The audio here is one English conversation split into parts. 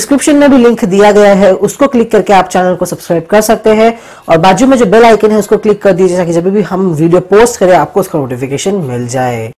Description में भी link दिया गया है, उसको क्लिक करके आप चैनल को सब्सक्राइब कर सकते हैं और बाजू में जो बेल आइकन है उसको क्लिक कर दीजिए ताकि जब भी हम वीडियो पोस्ट करें आपको उसका नोटिफिकेशन मिल जाए।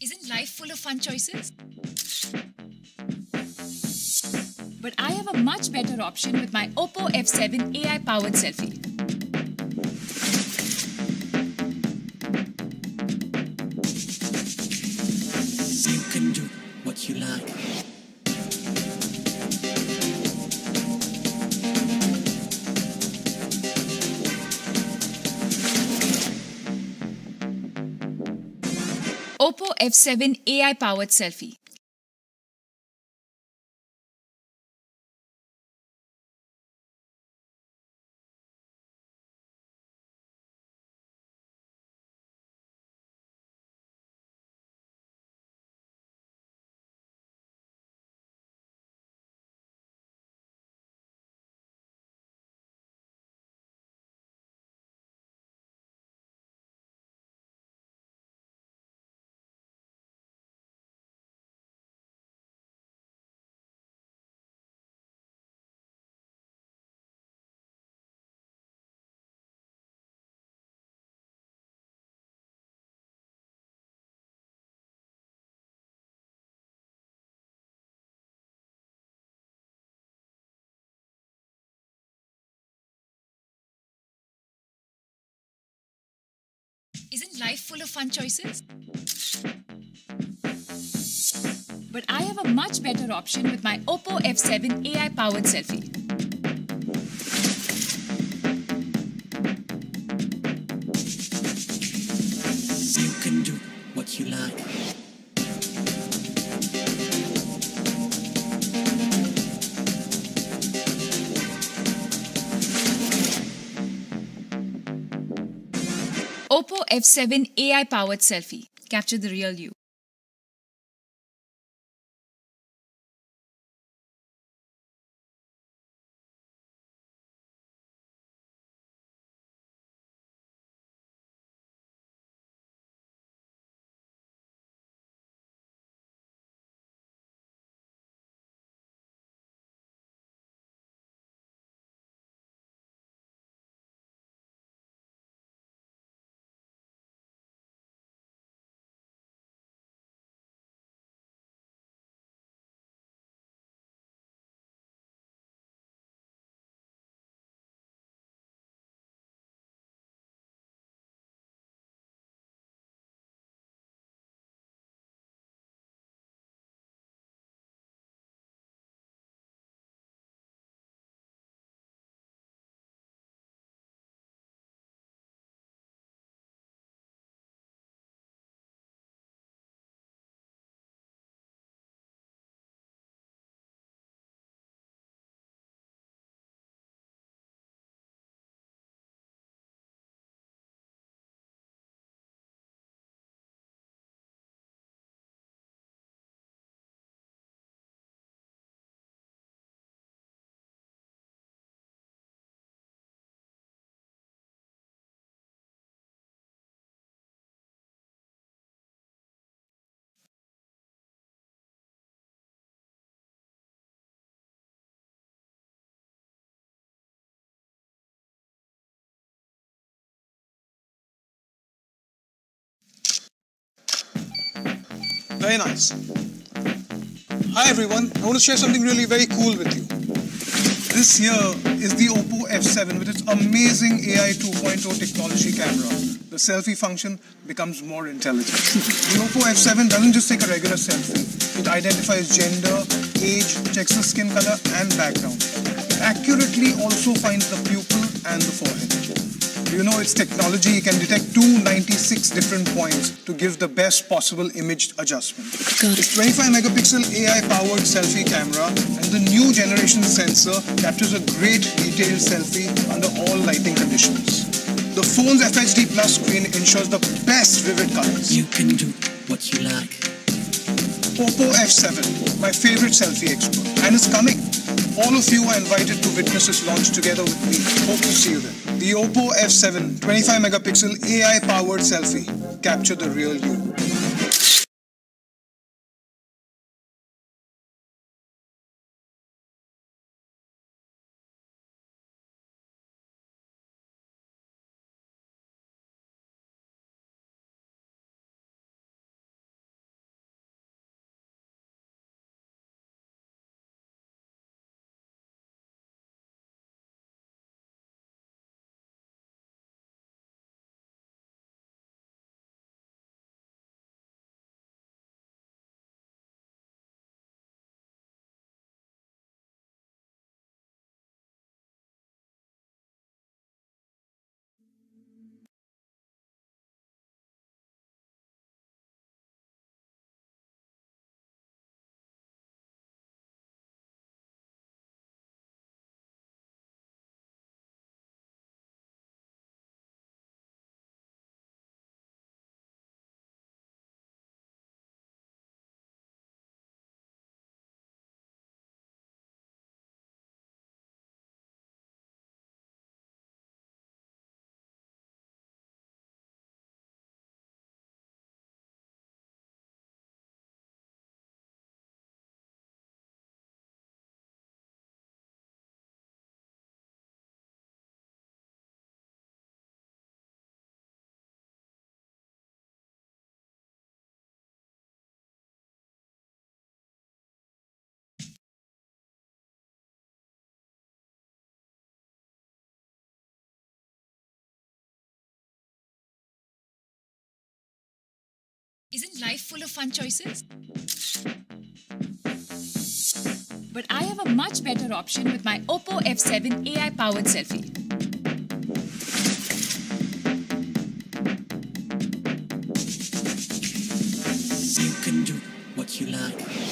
Isn't life full of fun choices? But I have a much better option with my Oppo F7 AI-powered selfie. You can do what you like. Oppo F7 AI-powered selfie. Isn't life full of fun choices? But I have a much better option with my Oppo F7 AI-powered selfie. You can do what you like. OPPO F7 AI-powered selfie. Capture the real you. Very nice. Hi everyone, I want to share something really very cool with you. This here is the Oppo F7 with its amazing AI 2.0 technology camera. The selfie function becomes more intelligent. The Oppo F7 doesn't just take a regular selfie. It identifies gender, age, checks the skin color and background. It accurately also finds the pupil and the forehead. You know its technology, it can detect 296 different points to give the best possible image adjustment. Its 25 megapixel AI-powered selfie camera and the new generation sensor captures a great detailed selfie under all lighting conditions. The phone's FHD Plus screen ensures the best vivid colors. You can do what you like. Oppo F7, my favorite selfie expert, and it's coming. All of you are invited to witness its launch together with me. Hope to see you there. The Oppo F7 25 megapixel AI powered selfie. Capture the real you. Isn't life full of fun choices? But I have a much better option with my OPPO F7 AI-powered selfie. You can do what you like.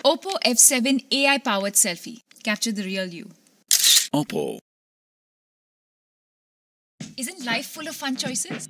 Oppo F7 AI powered selfie. Capture the real you. Oppo. Isn't life full of fun choices?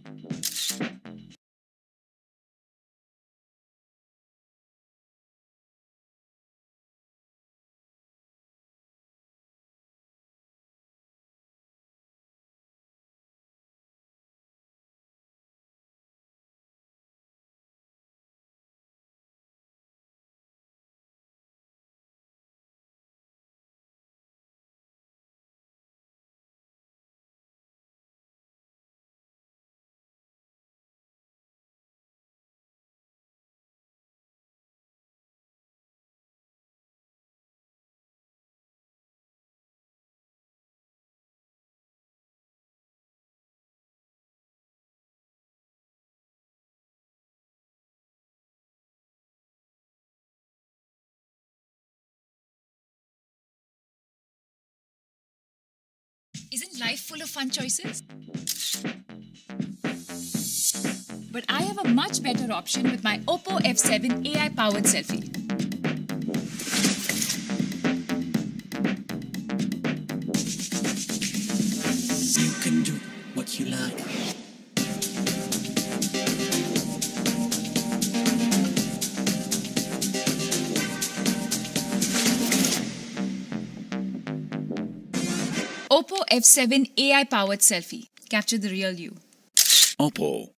Isn't life full of fun choices? But I have a much better option with my Oppo F7 AI powered selfie. You can do what you like. Oppo F7 AI powered selfie. Capture the real you. Oppo.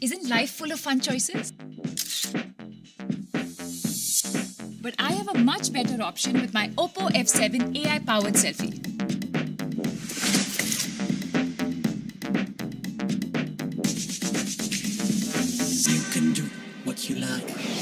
Isn't life full of fun choices? But I have a much better option with my Oppo F7 AI-powered selfie. You can do what you like.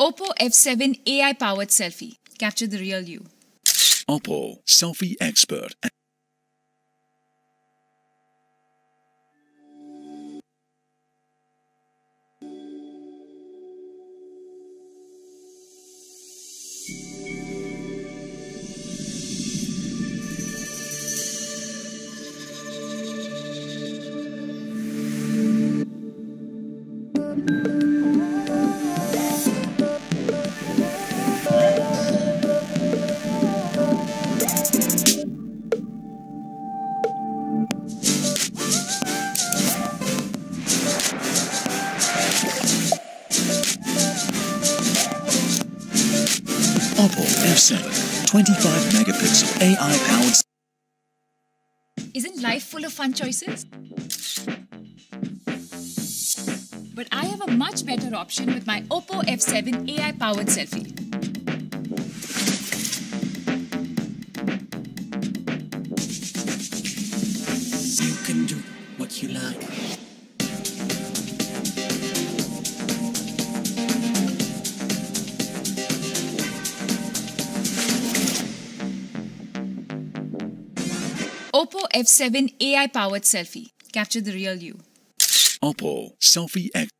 Oppo F7 AI-powered selfie. Capture the real you. Oppo Selfie Expert. Oppo F7 25 megapixel AI powered. Isn't life full of fun choices? But I have a much better option with my Oppo F7 AI-powered selfie. You can do what you like. Oppo F7 AI-powered selfie. Capture the real you. Oppo Selfie Expert.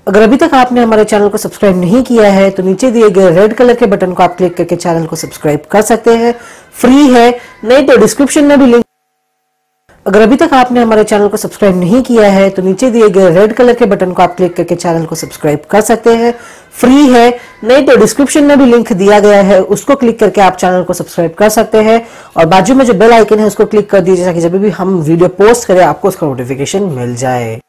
अगर अभी तक आपने हमारे channel को subscribe नहीं किया है तो नीचे दिए गए रेड कलर के बटन को आप क्लिक करके चैनल को सब्सक्राइब कर सकते हैं। फ्री है, नहीं तो डिस्क्रिप्शन में भी लिंक। अगर अभी तक आपने हमारे चैनल को सब्सक्राइब नहीं किया है तो नीचे दिए गए रेड कलर के बटन को आप क्लिक करके चैनल को सब्सक्राइब कर सकते हैं। फ्री है, नहीं तो डिस्क्रिप्शन में भी लिंक दिया गया है, उसको क्लिक करके आप चैनल को सब्सक्राइब कर सकते हैं और बाजू में जो बेल आइकन है उसको क्लिक कर दीजिए ताकि जब भी हम वीडियो पोस्ट करें आपको उसका नोटिफिकेशन मिल जाए।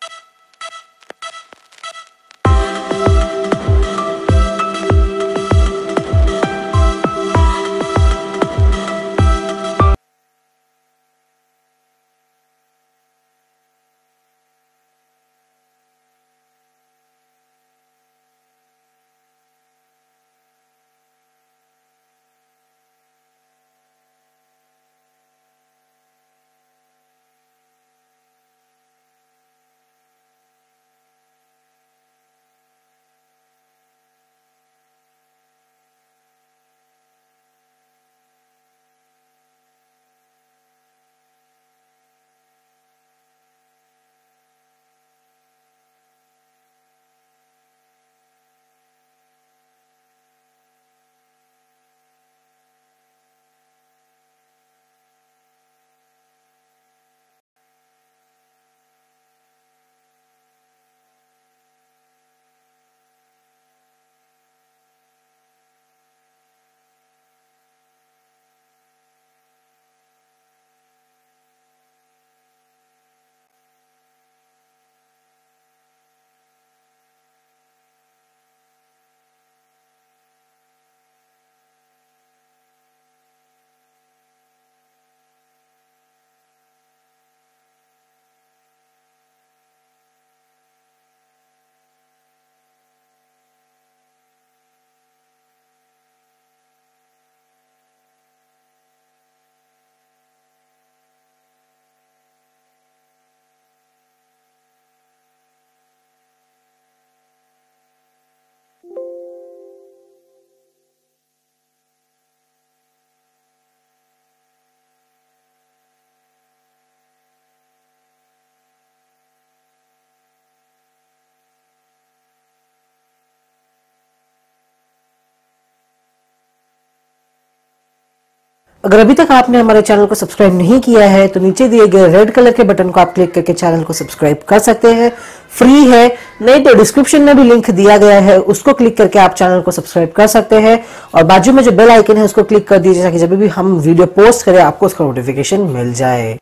अगर अभी तक आपने हमारे चैनल को सब्सक्राइब नहीं किया है तो नीचे दिए गए रेड कलर के बटन को आप क्लिक करके चैनल को सब्सक्राइब कर सकते हैं। फ्री है, नहीं तो डिस्क्रिप्शन में भी लिंक दिया गया है, उसको क्लिक करके आप चैनल को सब्सक्राइब कर सकते हैं और बाजू में जो बेल आइकन है उसको क्लिक कर दीजिए ताकि जब भी हम वीडियो पोस्ट करें आपको उसका नोटिफिकेशन मिल जाए।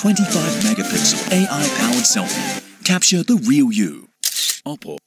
25 megapixel AI powered selfie. Capture the real you. Oppo.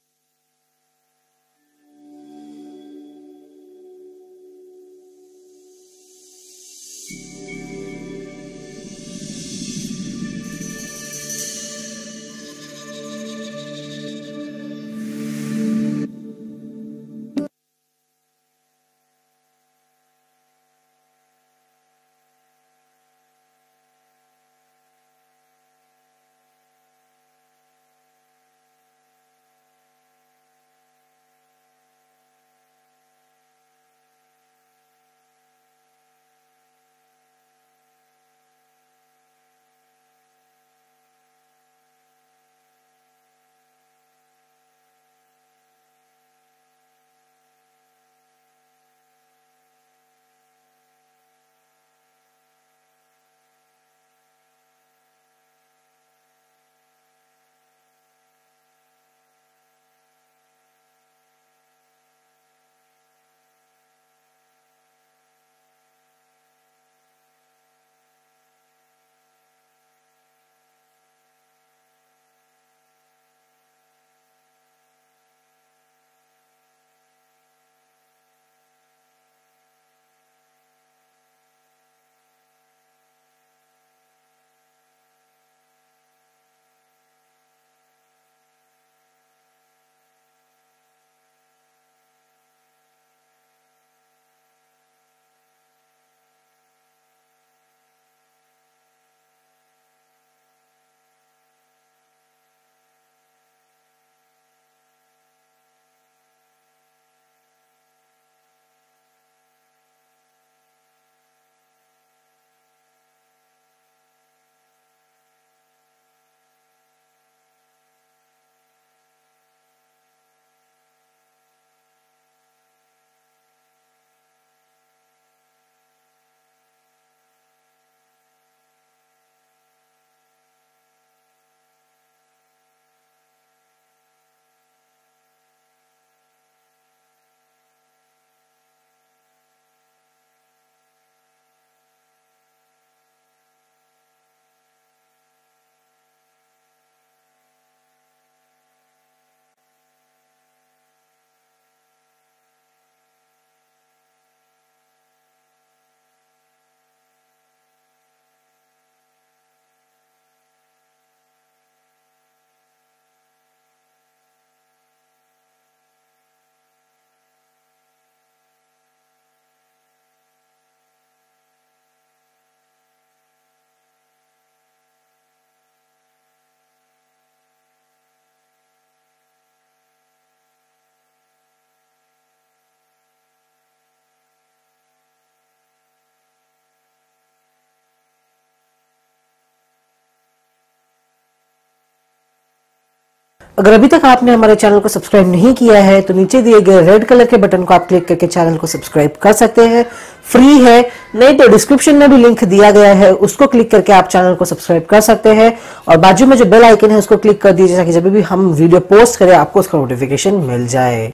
अगर अभी तक आपने हमारे चैनल को सब्सक्राइब नहीं किया है तो नीचे दिए गए रेड कलर के बटन को आप क्लिक करके चैनल को सब्सक्राइब कर सकते हैं। फ्री है, नहीं तो डिस्क्रिप्शन में भी लिंक दिया गया है, उसको क्लिक करके आप चैनल को सब्सक्राइब कर सकते हैं और बाजू में जो बेल आइकन है उसको क्लिक कर दीजिए ताकि जब भी हम वीडियो पोस्ट करें आपको उसका नोटिफिकेशन मिल जाए।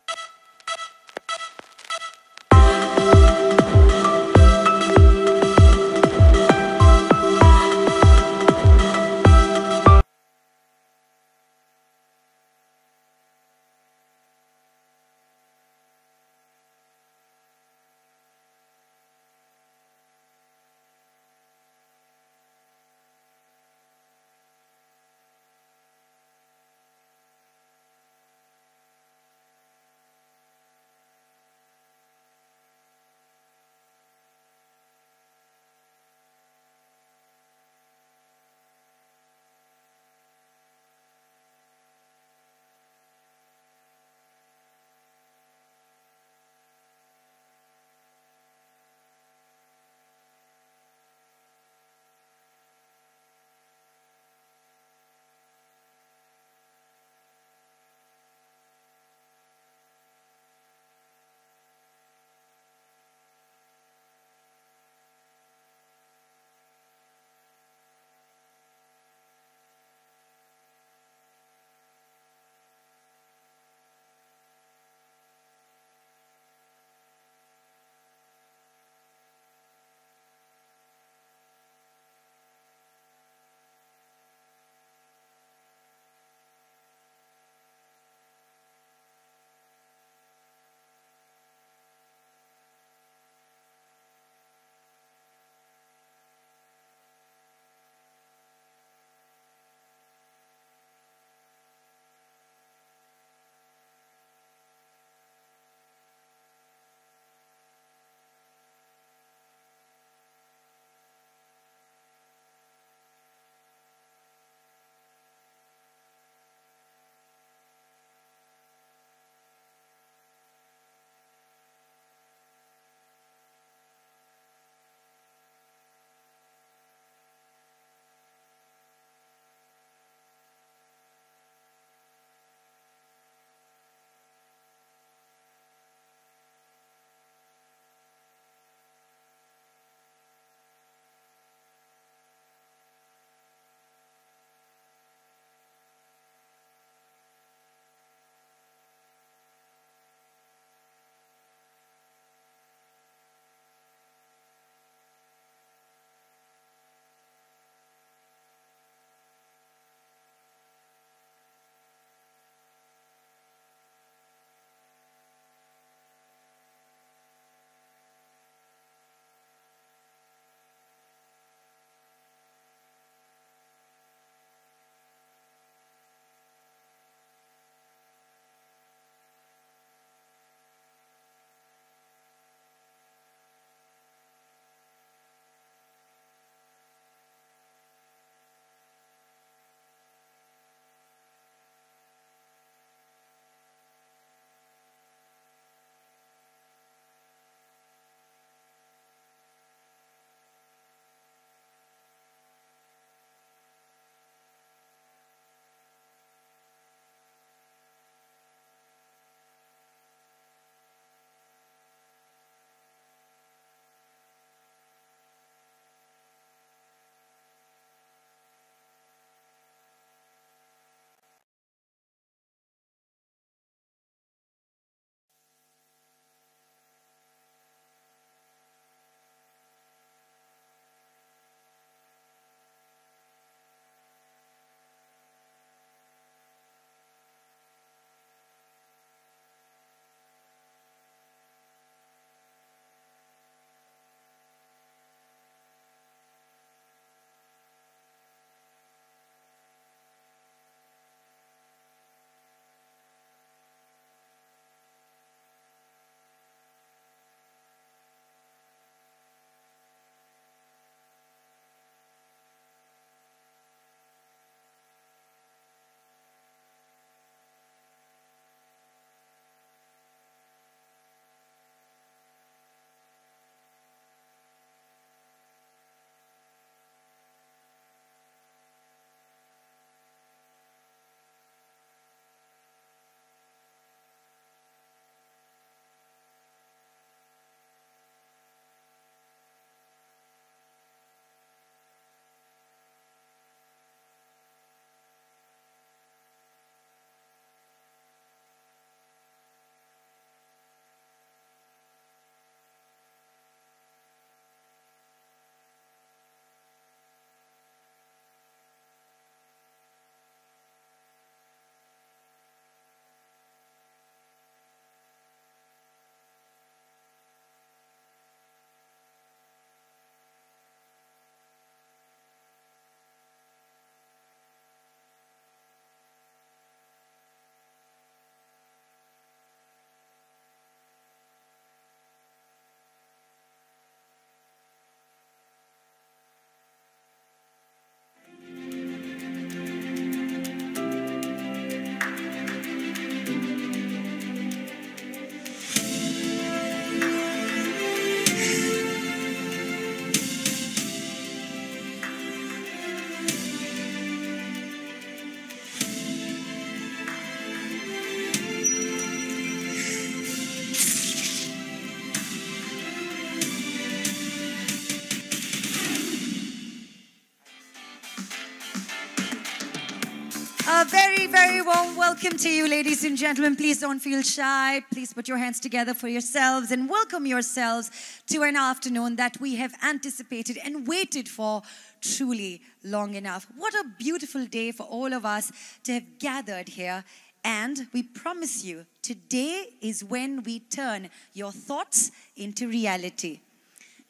A very, very warm welcome to you, ladies and gentlemen. Please don't feel shy. Please put your hands together for yourselves and welcome yourselves to an afternoon that we have anticipated and waited for truly long enough. What a beautiful day for all of us to have gathered here. And we promise you, today is when we turn your thoughts into reality.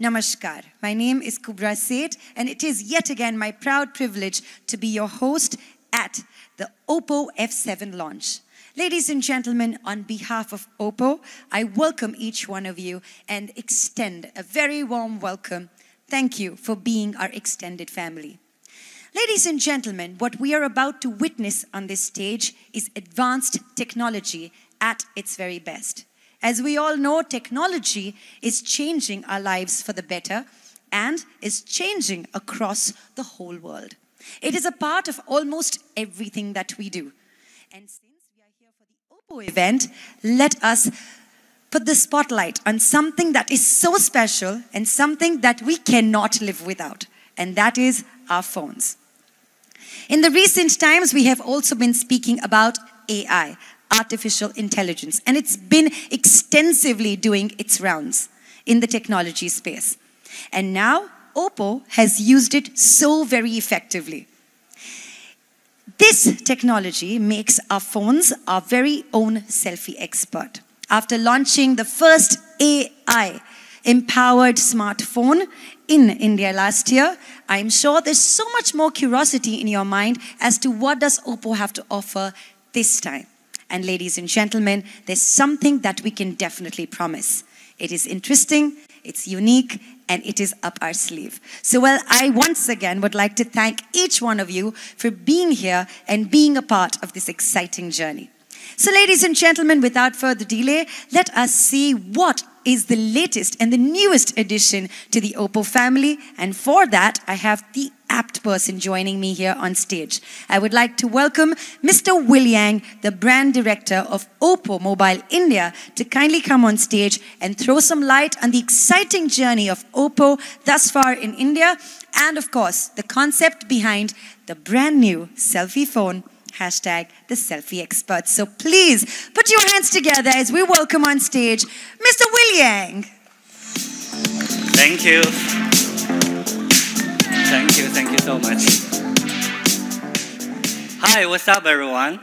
Namaskar. My name is Kubra Seth, and it is yet again my proud privilege to be your host at the Oppo F7 launch. Ladies and gentlemen, on behalf of Oppo, I welcome each one of you and extend a very warm welcome. Thank you for being our extended family. Ladies and gentlemen, what we are about to witness on this stage is advanced technology at its very best. As we all know, technology is changing our lives for the better and is changing across the whole world. It is a part of almost everything that we do. And since we are here for the Oppo event, let us put the spotlight on something that is so special and something that we cannot live without, and that is our phones. In the recent times, we have also been speaking about AI, artificial intelligence, and it's been extensively doing its rounds in the technology space. And now, Oppo has used it so very effectively. This technology makes our phones our very own selfie expert. After launching the first AI-empowered smartphone in India last year, I'm sure there's so much more curiosity in your mind as to what does Oppo have to offer this time. And ladies and gentlemen, there's something that we can definitely promise. It is interesting, it's unique, and it is up our sleeve. So, well, I once again would like to thank each one of you for being here and being a part of this exciting journey. So, ladies and gentlemen, without further delay, let us see what is the latest and the newest addition to the Oppo family. And for that, I have the apt person joining me here on stage. I would like to welcome Mr. Will Yang, the brand director of Oppo Mobile India, to kindly come on stage and throw some light on the exciting journey of Oppo thus far in India, and of course, the concept behind the brand new selfie phone, hashtag the selfie expert. So please put your hands together as we welcome on stage Mr. Will Yang. Thank you. Thank you so much. Hi, what's up everyone?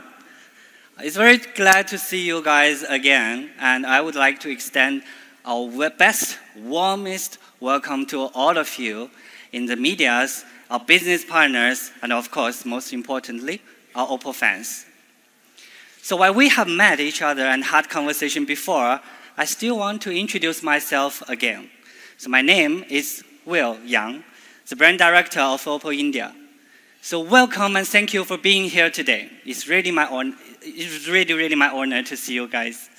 It's very glad to see you guys again, and I would like to extend our best, warmest welcome to all of you in the medias, our business partners, and of course, most importantly, our Oppo fans. So while we have met each other and had conversation before, I still want to introduce myself again. So my name is Will Yang, the brand director of Oppo India. So welcome and thank you for being here today. It's really my honor. It's really my honor to see you guys.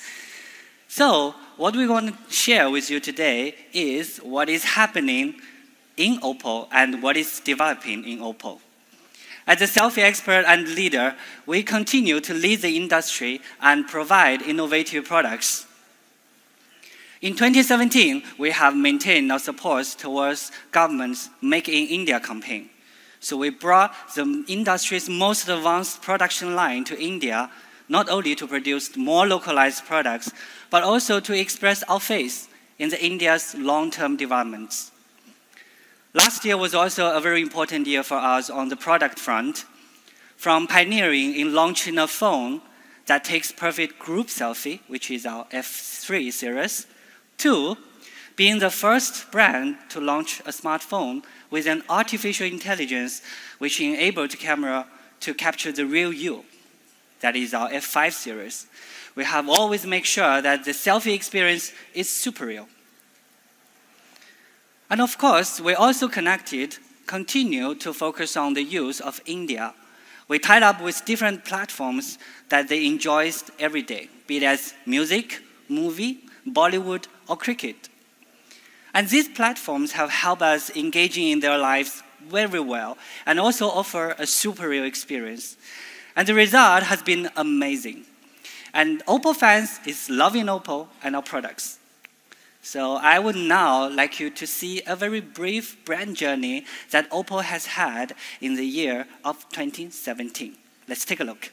So what we want to share with you today is what is happening in Oppo and what is developing in Oppo. As a selfie expert and leader, we continue to lead the industry and provide innovative products. In 2017, we have maintained our support towards government's Make in India campaign. So we brought the industry's most advanced production line to India, not only to produce more localized products, but also to express our faith in India's long-term developments. Last year was also a very important year for us on the product front, from pioneering in launching a phone that takes perfect group selfie, which is our F3 series, to being the first brand to launch a smartphone with an artificial intelligence which enabled the camera to capture the real you. That is our F5 series. We have always made sure that the selfie experience is superior. And of course, we also continue to focus on the use of India. We tied up with different platforms that they enjoy every day, be it as music, movie, Bollywood, or cricket. And these platforms have helped us engaging in their lives very well and also offer a superior experience. And the result has been amazing. And Oppo fans is loving Oppo and our products. So I would now like you to see a very brief brand journey that Oppo has had in the year of 2017. Let's take a look.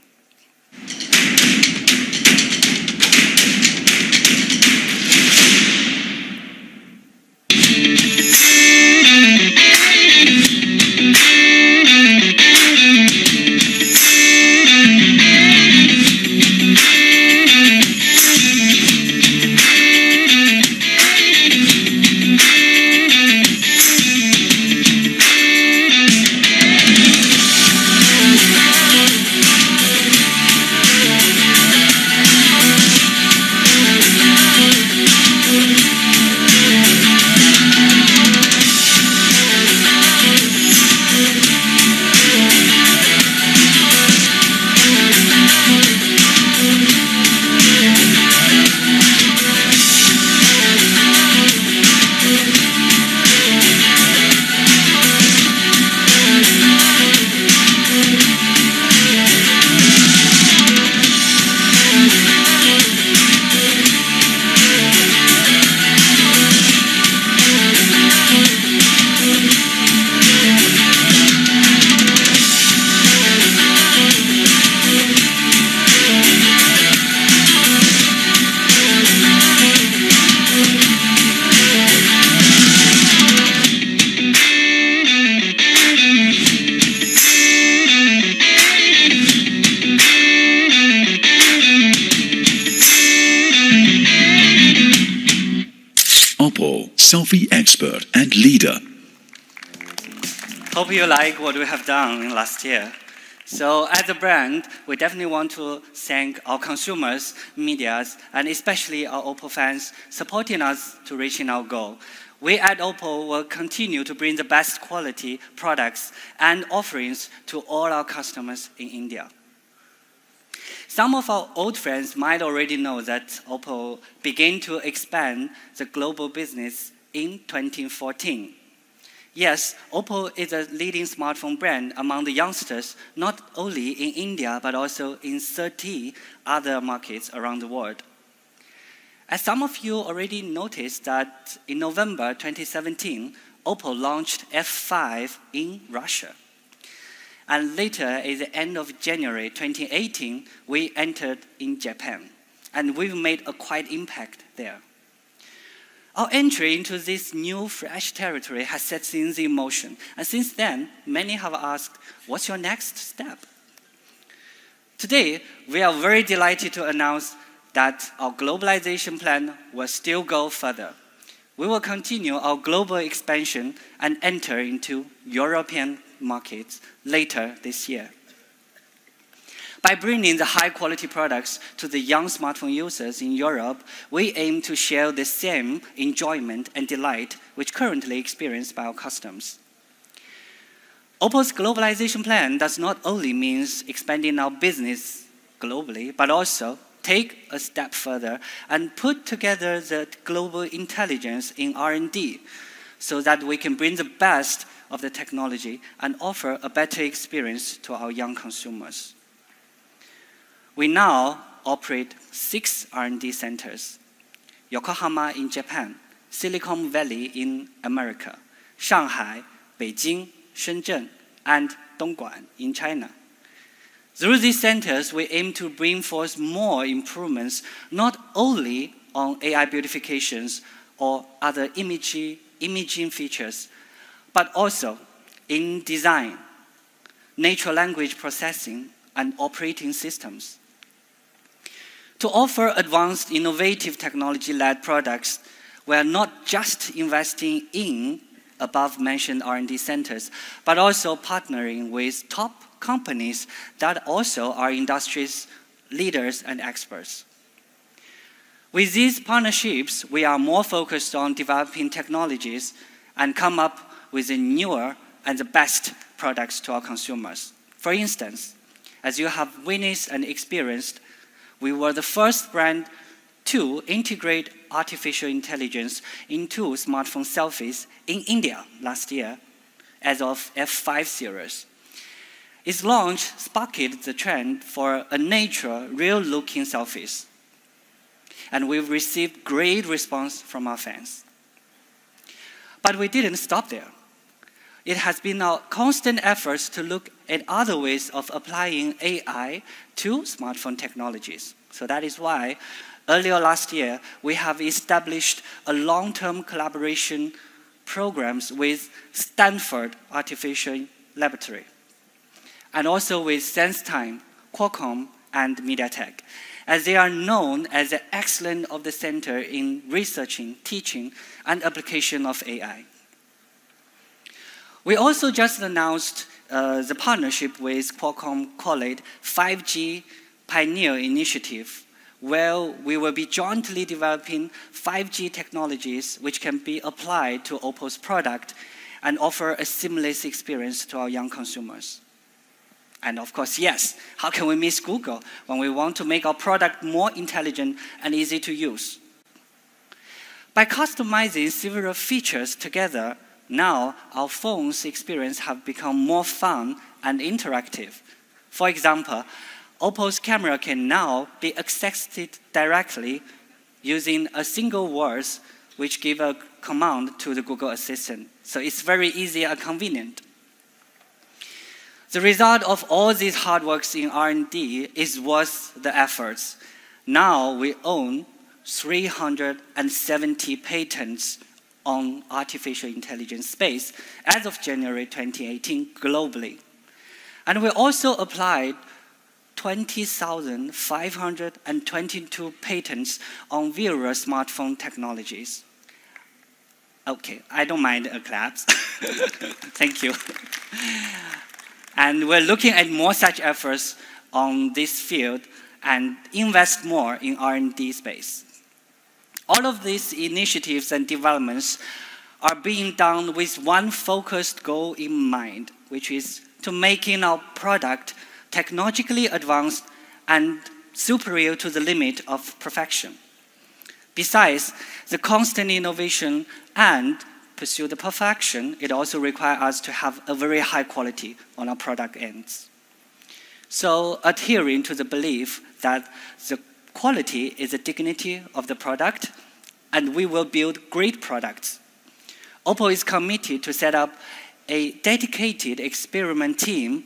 Oppo, selfie expert and leader. Hope you like what we have done in last year. So as a brand, we definitely want to thank our consumers, medias, and especially our Oppo fans supporting us to reaching our goal. We at Oppo will continue to bring the best quality products and offerings to all our customers in India. Some of our old friends might already know that Oppo began to expand the global business in 2014. Yes, Oppo is a leading smartphone brand among the youngsters, not only in India, but also in 30 other markets around the world. As some of you already noticed that in November 2017, Oppo launched F5 in Russia. And later, at the end of January 2018, we entered in Japan. And we've made a quite impact there. Our entry into this new, fresh territory has set things in motion. And since then, many have asked, what's your next step? Today, we are very delighted to announce that our globalization plan will still go further. We will continue our global expansion and enter into European markets later this year. By bringing the high-quality products to the young smartphone users in Europe, we aim to share the same enjoyment and delight which currently experienced by our customers. Oppo's globalization plan does not only mean expanding our business globally, but also take a step further and put together the global intelligence in R&D so that we can bring the best of the technology and offer a better experience to our young consumers. We now operate 6 R&D centers: Yokohama in Japan, Silicon Valley in America, Shanghai, Beijing, Shenzhen, and Dongguan in China. Through these centers, we aim to bring forth more improvements, not only on AI beautifications or other imaging features, but also in design, natural language processing, and operating systems. To offer advanced, innovative technology-led products, we are not just investing in above-mentioned R&D centers, but also partnering with top companies that also are industry's leaders and experts. With these partnerships, we are more focused on developing technologies and come up with the newer and the best products to our consumers. For instance, as you have witnessed and experienced, we were the first brand to integrate artificial intelligence into smartphone selfies in India last year as of F5 series. Its launch sparked the trend for a natural, real-looking selfies. And we've received great response from our fans. But we didn't stop there. It has been our constant efforts to look at other ways of applying AI to smartphone technologies. So that is why earlier last year, we have established a long-term collaboration programs with Stanford Artificial Laboratory, and also with SenseTime, Qualcomm, and MediaTek, as they are known as the excellence of the center in researching, teaching, and application of AI. We also just announced the partnership with Qualcomm called 5G Pioneer Initiative, where we will be jointly developing 5G technologies which can be applied to Oppo's product and offer a seamless experience to our young consumers. And of course, yes, how can we miss Google when we want to make our product more intelligent and easy to use? By customizing several features together, now our phone's experience have become more fun and interactive. For example, Oppo's camera can now be accessed directly using a single word which give a command to the Google Assistant. So it's very easy and convenient. The result of all these hard works in R&D is worth the efforts. Now we own 370 patents on artificial intelligence space as of January 2018 globally. And we also applied 20,522 patents on various smartphone technologies. Okay, I don't mind a clap. Thank you. And we're looking at more such efforts on this field and invest more in R&D space. All of these initiatives and developments are being done with one focused goal in mind, which is to making our product technologically advanced and superior to the limit of perfection. Besides the constant innovation and pursue the perfection, it also requires us to have a very high quality on our product ends. So adhering to the belief that the quality is the dignity of the product, and we will build great products. Oppo is committed to set up a dedicated experiment team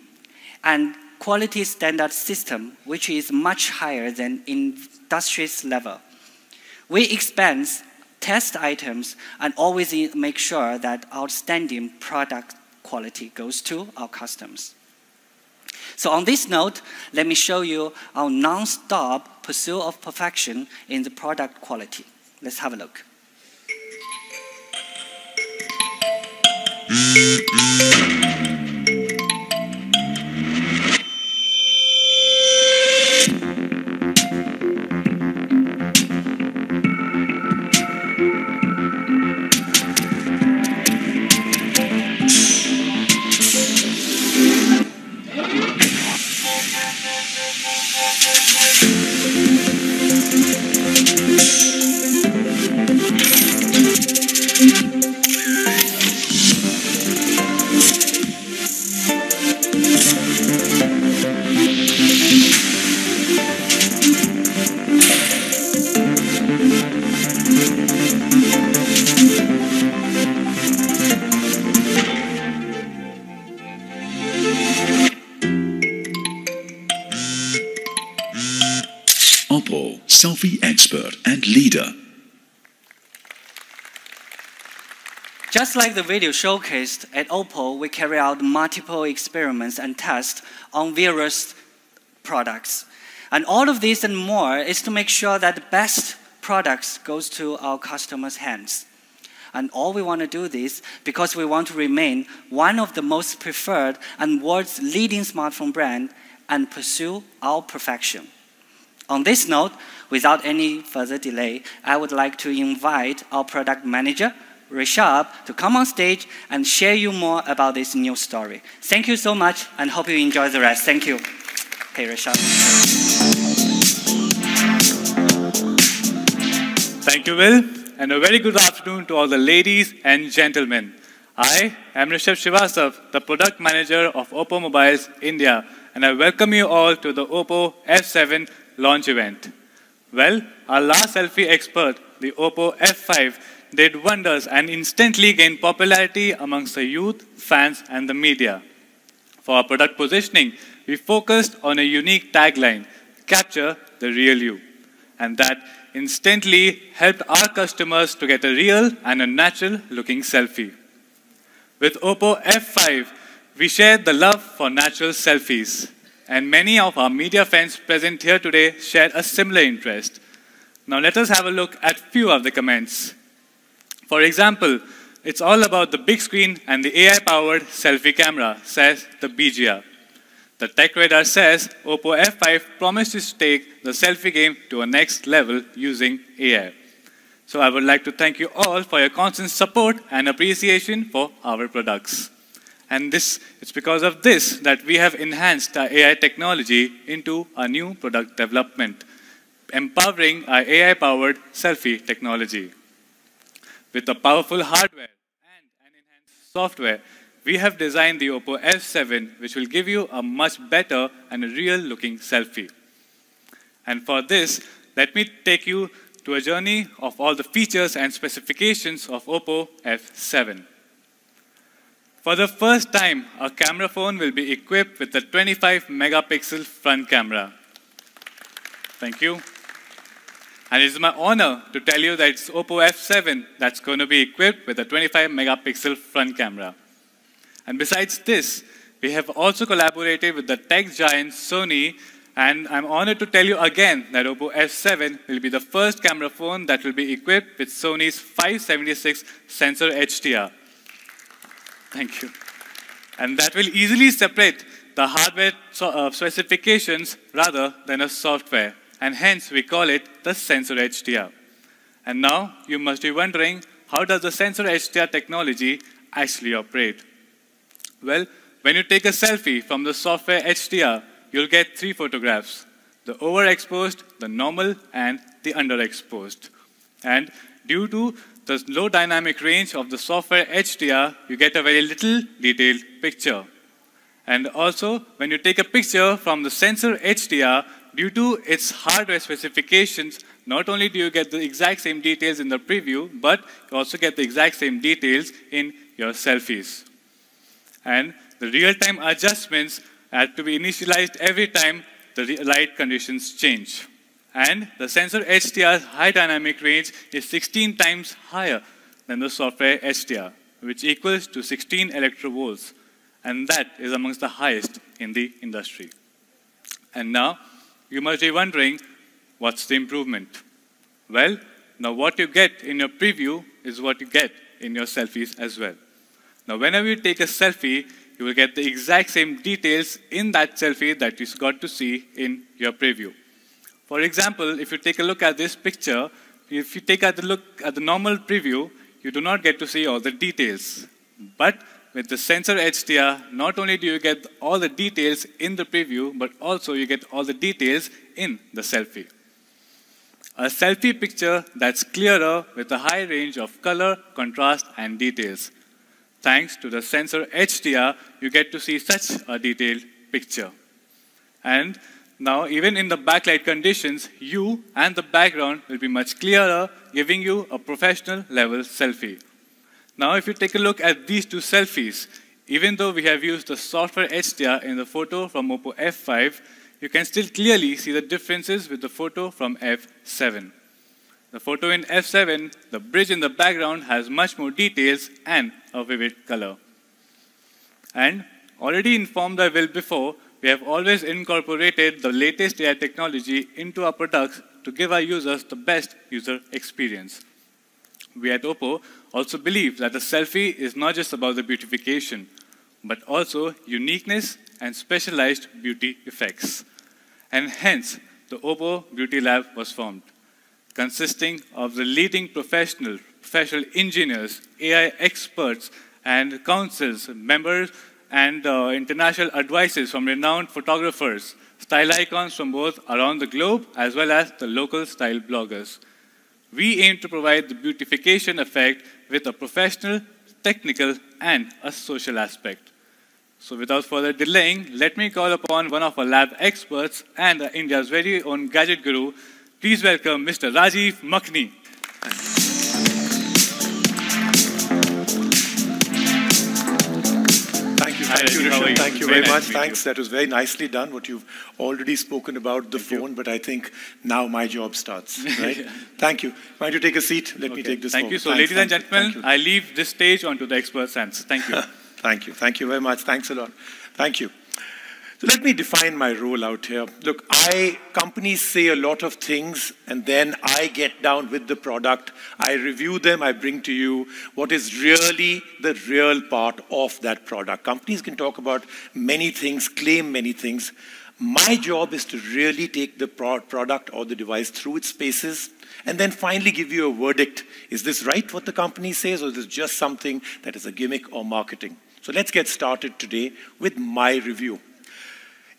and quality standard system, which is much higher than industry's level. We expand test items and always make sure that outstanding product quality goes to our customers. So on this note, let me show you our non-stop pursuit of perfection in the product quality. Let's have a look. Oppo, selfie expert and leader. Just like the video showcased, at Oppo, we carry out multiple experiments and tests on various products. And all of this and more is to make sure that the best products goes to our customers' hands. And all we want to do this because we want to remain one of the most preferred and world's leading smartphone brand and pursue our perfection. On this note, without any further delay, I would like to invite our product manager, Rishabh, to come on stage and share you more about this new story. Thank you so much and hope you enjoy the rest. Thank you. Hey, Rishabh. Thank you, Will, and a very good afternoon to all the ladies and gentlemen. I am Rishabh Srivastav, the product manager of Oppo Mobiles India, and I welcome you all to the Oppo F7 launch event. Well, our last selfie expert, the Oppo F5, did wonders and instantly gained popularity amongst the youth, fans, and the media. For our product positioning, we focused on a unique tagline, capture the real you. And that instantly helped our customers to get a real and a natural looking selfie. With Oppo F5, we shared the love for natural selfies. And many of our media friends present here today shared a similar interest. Now let us have a look at few of the comments. For example, it's all about the big screen and the AI-powered selfie camera, says the BGR. The Tech Radar says Oppo F5 promises to take the selfie game to a next level using AI. So I would like to thank you all for your constant support and appreciation for our products. And it's because of this that we have enhanced our AI technology into a new product development, empowering our AI-powered selfie technology. With a powerful hardware and an enhanced software, we have designed the Oppo F7, which will give you a much better and a real-looking selfie. And for this, let me take you to a journey of all the features and specifications of Oppo F7. For the first time, our camera phone will be equipped with a 25-megapixel front camera. Thank you. And it's my honor to tell you that it's Oppo F7 that's going to be equipped with a 25-megapixel front camera. And besides this, we have also collaborated with the tech giant Sony, and I'm honored to tell you again that Oppo F7 will be the first camera phone that will be equipped with Sony's 576 sensor HDR. Thank you. And that will easily separate the hardware specifications rather than a software, and hence we call it the sensor HDR. And now you must be wondering, how does the sensor HDR technology actually operate? Well, when you take a selfie from the software HDR, you'll get 3 photographs: the overexposed, the normal, and the underexposed. And due to the low dynamic range of the software HDR, you get a very little detailed picture. And also, when you take a picture from the sensor HDR, due to its hardware specifications, not only do you get the exact same details in the preview, but you also get the exact same details in your selfies. And the real-time adjustments have to be initialized every time the light conditions change. And the sensor HDR's high dynamic range is 16 times higher than the software HDR, which equals to 16 electrovolts. And that is amongst the highest in the industry. And now, you must be wondering, what's the improvement? Well, now what you get in your preview is what you get in your selfies as well. Now, whenever you take a selfie, you will get the exact same details in that selfie that you got to see in your preview. For example, if you take a look at this picture, if you take a look at the normal preview, you do not get to see all the details. But with the sensor HDR, not only do you get all the details in the preview, but also you get all the details in the selfie. A selfie picture that's clearer with a high range of color, contrast, and details. Thanks to the sensor HDR, you get to see such a detailed picture. And now, even in the backlight conditions, you and the background will be much clearer, giving you a professional level selfie. Now, if you take a look at these two selfies, even though we have used the software HDR in the photo from Oppo F5, you can still clearly see the differences with the photo from F7. The photo in F7, the bridge in the background has much more details and a vivid color. And already informed by Will before, we have always incorporated the latest AI technology into our products to give our users the best user experience. We at Oppo also believe that a selfie is not just about the beautification, but also uniqueness and specialized beauty effects. And hence, the Oppo Beauty Lab was formed, consisting of the leading professional engineers, AI experts, and councils, members, and international advices from renowned photographers, style icons from both around the globe, as well as the local style bloggers. We aim to provide the beautification effect with a professional, technical, and a social aspect. So without further delaying, let me call upon one of our lab experts and India's very own gadget guru. Please welcome Mr. Rajiv Makhni. Thank you Thank you, How are Rishabh. Thank you very nice much. to meet you. Thanks. That was very nicely done, what you've already spoken about the phone, but I think now my job starts, right? Thank you. Why don't you take a seat? Let me take this Thank phone. you. So, Thanks, ladies and thank you, gentlemen, thank you. I leave this stage onto the expert's hands. Thank you. Thank you. Thank you very much. Thanks a lot. Thank you. So let me define my role out here. Look, companies say a lot of things, and then I get down with the product. I review them. I bring to you what is really the real part of that product. Companies can talk about many things, claim many things. My job is to really take the product or the device through its paces and then finally give you a verdict. Is this right, what the company says, or is this just something that is a gimmick or marketing? So let's get started today with my review.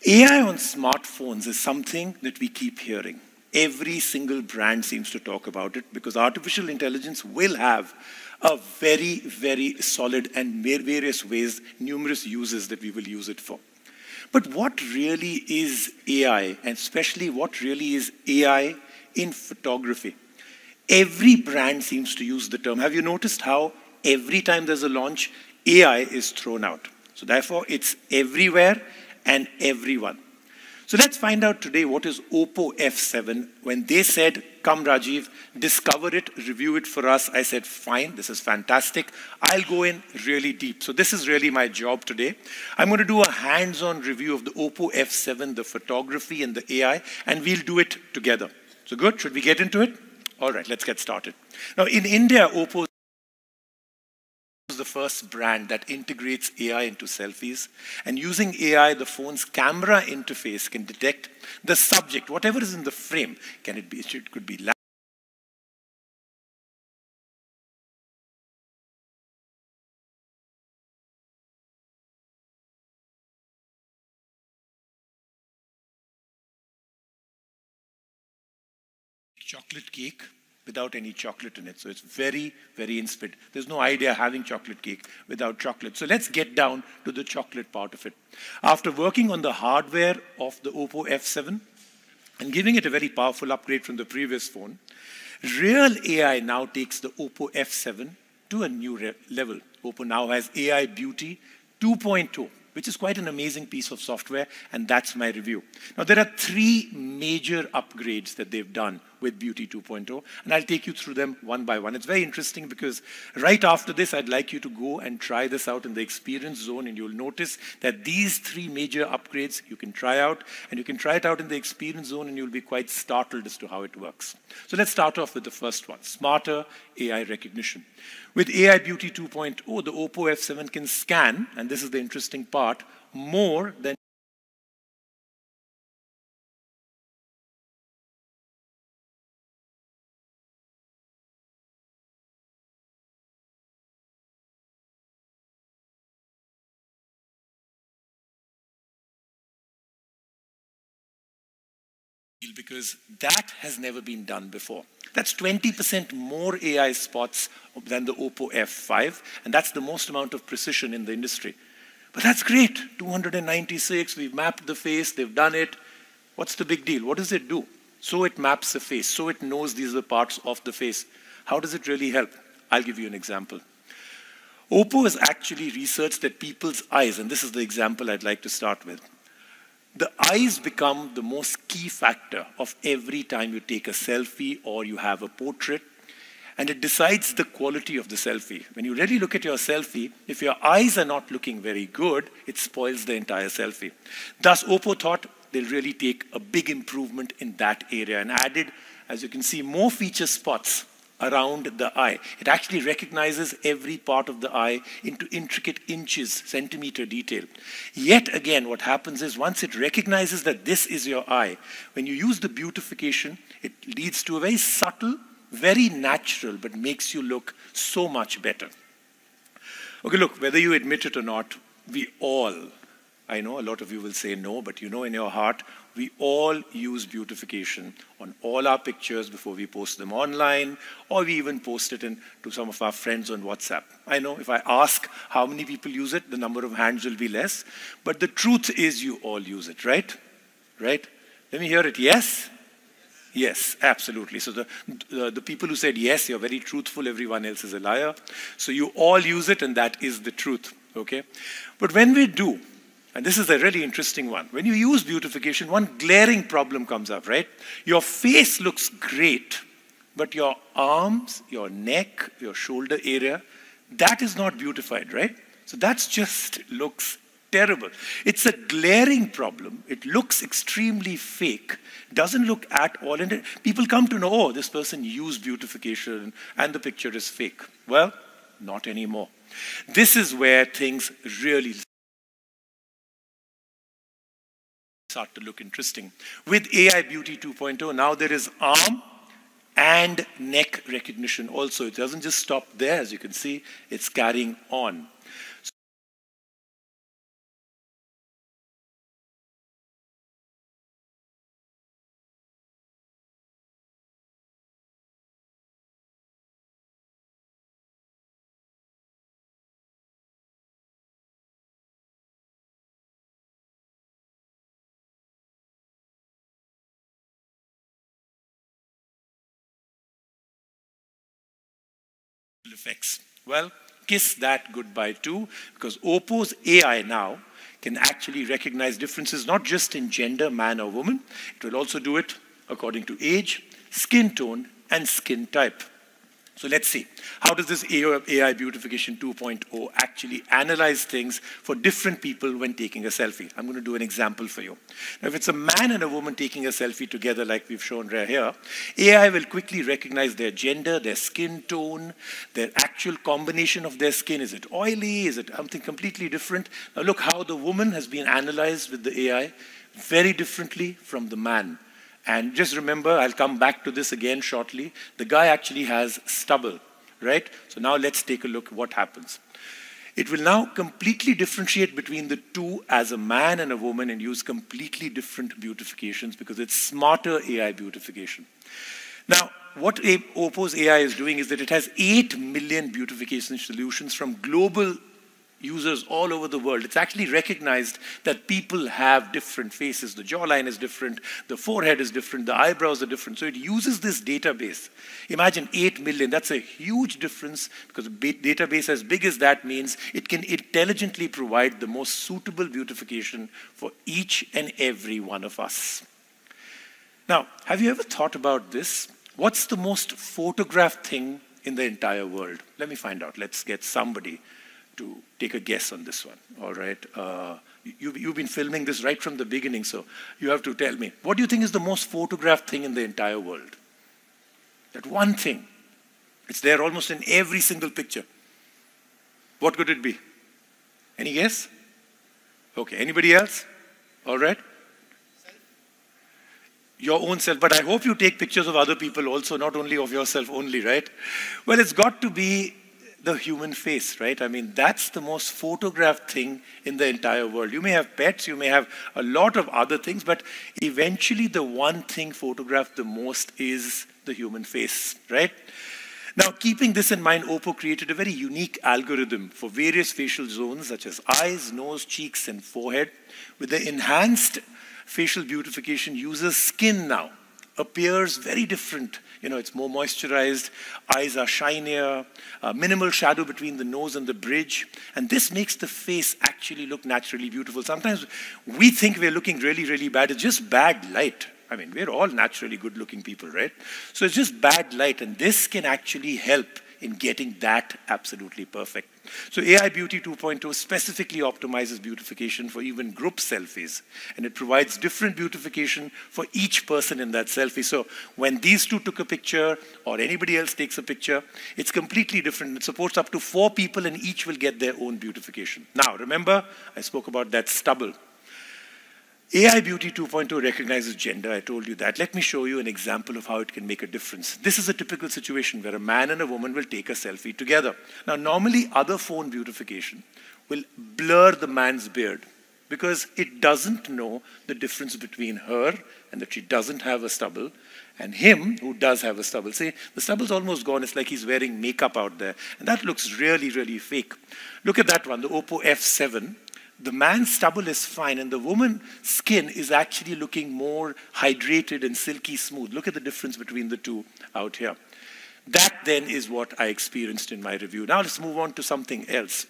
AI on smartphones is something that we keep hearing. Every single brand seems to talk about it because artificial intelligence will have a very, very solid and various ways, numerous uses that we will use it for. But what really is AI, and especially what really is AI in photography? Every brand seems to use the term. Have you noticed how every time there's a launch, AI is thrown out? So therefore, it's everywhere and everyone. So let's find out today what is Oppo F7. When they said, come Rajiv, discover it, review it for us, I said, fine, this is fantastic. I'll go in really deep. So this is really my job today. I'm going to do a hands-on review of the Oppo F7, the photography and the AI, and we'll do it together. So good, should we get into it? All right, let's get started. Now in India, Oppo is the first brand that integrates AI into selfies, and using AI, the phone's camera interface can detect the subject, whatever is in the frame. It could be chocolate cake without any chocolate in it. So it's very, very insipid. There's no idea having chocolate cake without chocolate. So let's get down to the chocolate part of it. After working on the hardware of the Oppo F7 and giving it a very powerful upgrade from the previous phone, real AI now takes the Oppo F7 to a new level. Oppo now has AI Beauty 2.0, which is quite an amazing piece of software, and that's my review. Now, there are three major upgrades that they've done with Beauty 2.0, and I'll take you through them one by one. It's very interesting because right after this, I'd like you to go and try this out in the experience zone, and you'll notice that these three major upgrades you can try out, and you can try it out in the experience zone, and you'll be quite startled as to how it works. So let's start off with the first one, smarter AI recognition. With AI Beauty 2.0, the Oppo F7 can scan, and this is the interesting part, more than because that has never been done before. That's 20% more AI spots than the Oppo F5, and that's the most amount of precision in the industry. But that's great, 296, we've mapped the face, they've done it. What's the big deal? What does it do? So it maps the face, so it knows these are parts of the face. How does it really help? I'll give you an example. Oppo has actually researched that people's eyes, and this is the example I'd like to start with. The eyes become the most key factor of every time you take a selfie or you have a portrait, and it decides the quality of the selfie. When you really look at your selfie, if your eyes are not looking very good, it spoils the entire selfie. Thus, Oppo thought they'll really take a big improvement in that area and added, as you can see, more feature spots around the eye. It actually recognizes every part of the eye into intricate inches, centimeter detail. Yet again, what happens is once it recognizes that this is your eye, when you use the beautification, it leads to a very subtle, very natural, but makes you look so much better. Okay, look, whether you admit it or not, we all, I know a lot of you will say no, but you know in your heart, we all use beautification on all our pictures before we post them online, or we even post it to some of our friends on WhatsApp. I know if I ask how many people use it, the number of hands will be less, but the truth is you all use it, right? Right? Let me hear it. Yes? Yes, absolutely. So the people who said yes, you're very truthful, everyone else is a liar. So you all use it, and that is the truth. okay? But when we do, and this is a really interesting one, when you use beautification, one glaring problem comes up, right? Your face looks great, but your arms, your neck, your shoulder area, that is not beautified, right? So that just looks terrible. It's a glaring problem. It looks extremely fake, doesn't look at all. And people come to know, oh, this person used beautification and the picture is fake. Well, not anymore. This is where things really start to look interesting. With AI Beauty 2.0, now there is arm and neck recognition also. It doesn't just stop there, as you can see, it's carrying on. Effects. Well, kiss that goodbye too, because Oppo's AI now can actually recognize differences not just in gender, man or woman. It will also do it according to age, skin tone, and skin type. So let's see, how does this AI Beautification 2.0 actually analyze things for different people when taking a selfie? I'm going to do an example for you. Now, if it's a man and a woman taking a selfie together like we've shown right here, AI will quickly recognize their gender, their skin tone, their actual combination of their skin. Is it oily? Is it something completely different? Now look how the woman has been analyzed with the AI very differently from the man. And just remember, I'll come back to this again shortly, the guy actually has stubble, right? So now let's take a look at what happens. It will now completely differentiate between the two as a man and a woman and use completely different beautifications because it's smarter AI beautification. Now, what Oppo's AI is doing is that it has 8 million beautification solutions from global users all over the world. It's actually recognized that people have different faces. The jawline is different, the forehead is different, the eyebrows are different. So it uses this database. Imagine 8 million, that's a huge difference because a database as big as that means it can intelligently provide the most suitable beautification for each and every one of us. Now, have you ever thought about this? What's the most photographed thing in the entire world? Let me find out. Let's get somebody to take a guess on this one, all right? You've been filming this right from the beginning, so you have to tell me. What do you think is the most photographed thing in the entire world? That one thing. It's there almost in every single picture. What could it be? Any guess? Okay, anybody else? All right? Your own self, but I hope you take pictures of other people also, not only of yourself only, right? Well, it's got to be the human face, right? I mean, that's the most photographed thing in the entire world. You may have pets, you may have a lot of other things, but eventually the one thing photographed the most is the human face, right? Now, keeping this in mind, Oppo created a very unique algorithm for various facial zones such as eyes, nose, cheeks, and forehead. With the enhanced facial beautification, users' skin now appears very different. You know, it's more moisturized, eyes are shinier, minimal shadow between the nose and the bridge, and this makes the face actually look naturally beautiful. Sometimes we think we're looking really, really bad. It's just bad light. I mean, we're all naturally good-looking people, right? So it's just bad light, and this can actually help in getting that absolutely perfect. So AI Beauty 2.0 specifically optimizes beautification for even group selfies, and it provides different beautification for each person in that selfie. So when these two took a picture or anybody else takes a picture, it's completely different. It supports up to 4 people and each will get their own beautification. Now, remember, I spoke about that stubble. AI Beauty 2.0 recognizes gender, I told you that. Let me show you an example of how it can make a difference. This is a typical situation where a man and a woman will take a selfie together. Now, normally other phone beautification will blur the man's beard because it doesn't know the difference between her and that she doesn't have a stubble and him who does have a stubble. See, the stubble's almost gone. It's like he's wearing makeup out there. And that looks really, really fake. Look at that one, the Oppo F7. The man's stubble is fine and the woman's skin is actually looking more hydrated and silky smooth. Look at the difference between the two out here. That then is what I experienced in my review. Now let's move on to something else.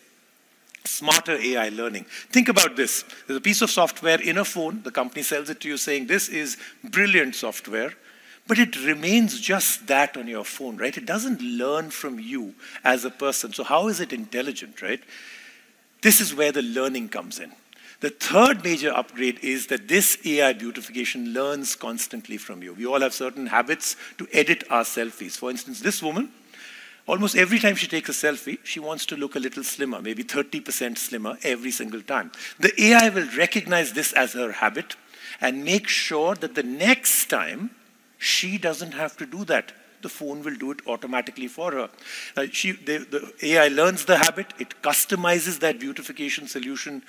Smarter AI learning. Think about this. There's a piece of software in a phone. The company sells it to you saying, this is brilliant software. But it remains just that on your phone, right? It doesn't learn from you as a person. So how is it intelligent, right? This is where the learning comes in. The third major upgrade is that this AI beautification learns constantly from you. We all have certain habits to edit our selfies. For instance, this woman, almost every time she takes a selfie, she wants to look a little slimmer, maybe 30% slimmer every single time. The AI will recognize this as her habit and make sure that the next time she doesn't have to do that. The phone will do it automatically for her. The AI learns the habit, it customizes that beautification solution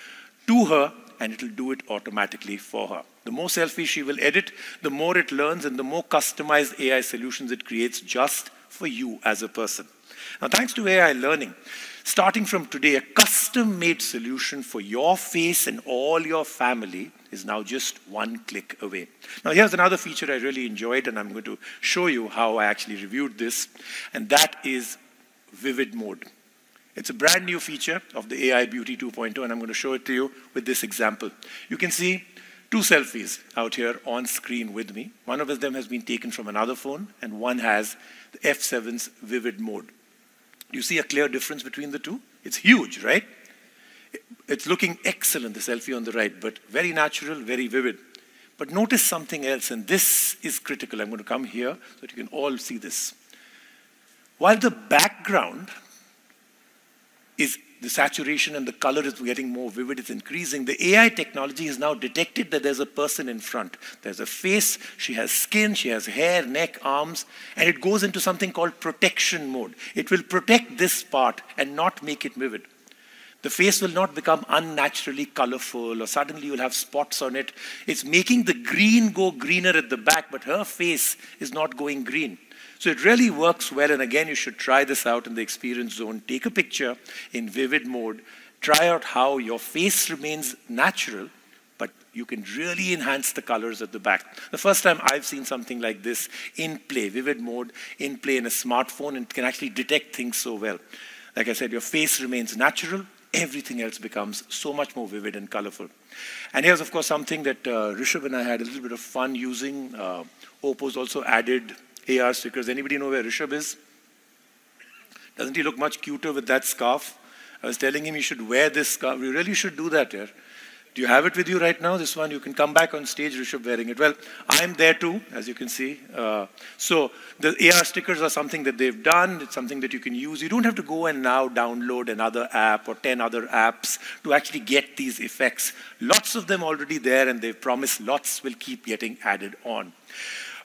to her, and it will do it automatically for her. The more selfies she will edit, the more it learns and the more customized AI solutions it creates just for you as a person. Now, thanks to AI learning, starting from today, a custom-made solution for your face and all your family is now just one click away. Now, here's another feature I really enjoyed, and I'm going to show you how I actually reviewed this, and that is Vivid Mode. It's a brand new feature of the AI Beauty 2.0, and I'm going to show it to you with this example. You can see two selfies out here on screen with me. One of them has been taken from another phone, and one has the F7's Vivid Mode. You see a clear difference between the two? It's huge, right? It's looking excellent, the selfie on the right, but very natural, very vivid. But notice something else, and this is critical. I'm going to come here so that you can all see this. While the background is the saturation and the color is getting more vivid, it's increasing. The AI technology has now detected that there's a person in front. There's a face, she has skin, she has hair, neck, arms, and it goes into something called protection mode. It will protect this part and not make it vivid. The face will not become unnaturally colorful or suddenly you'll have spots on it. It's making the green go greener at the back, but her face is not going green. So it really works well, and again, you should try this out in the experience zone. Take a picture in Vivid Mode. Try out how your face remains natural, but you can really enhance the colors at the back. The first time I've seen something like this in play, Vivid Mode in play in a smartphone, and it can actually detect things so well. Like I said, your face remains natural. Everything else becomes so much more vivid and colorful. And here's, of course, something that Rishabh and I had a little bit of fun using. Oppo's also added AR stickers. Anybody know where Rishabh is? Doesn't he look much cuter with that scarf? I was telling him he should wear this scarf. You really should do that here. Do you have it with you right now, this one? You can come back on stage, Rishabh, wearing it. Well, I'm there too, as you can see. So the AR stickers are something that they've done. It's something that you can use. You don't have to go and now download another app or 10 other apps to actually get these effects. Lots of them already there, and they've promised lots will keep getting added on.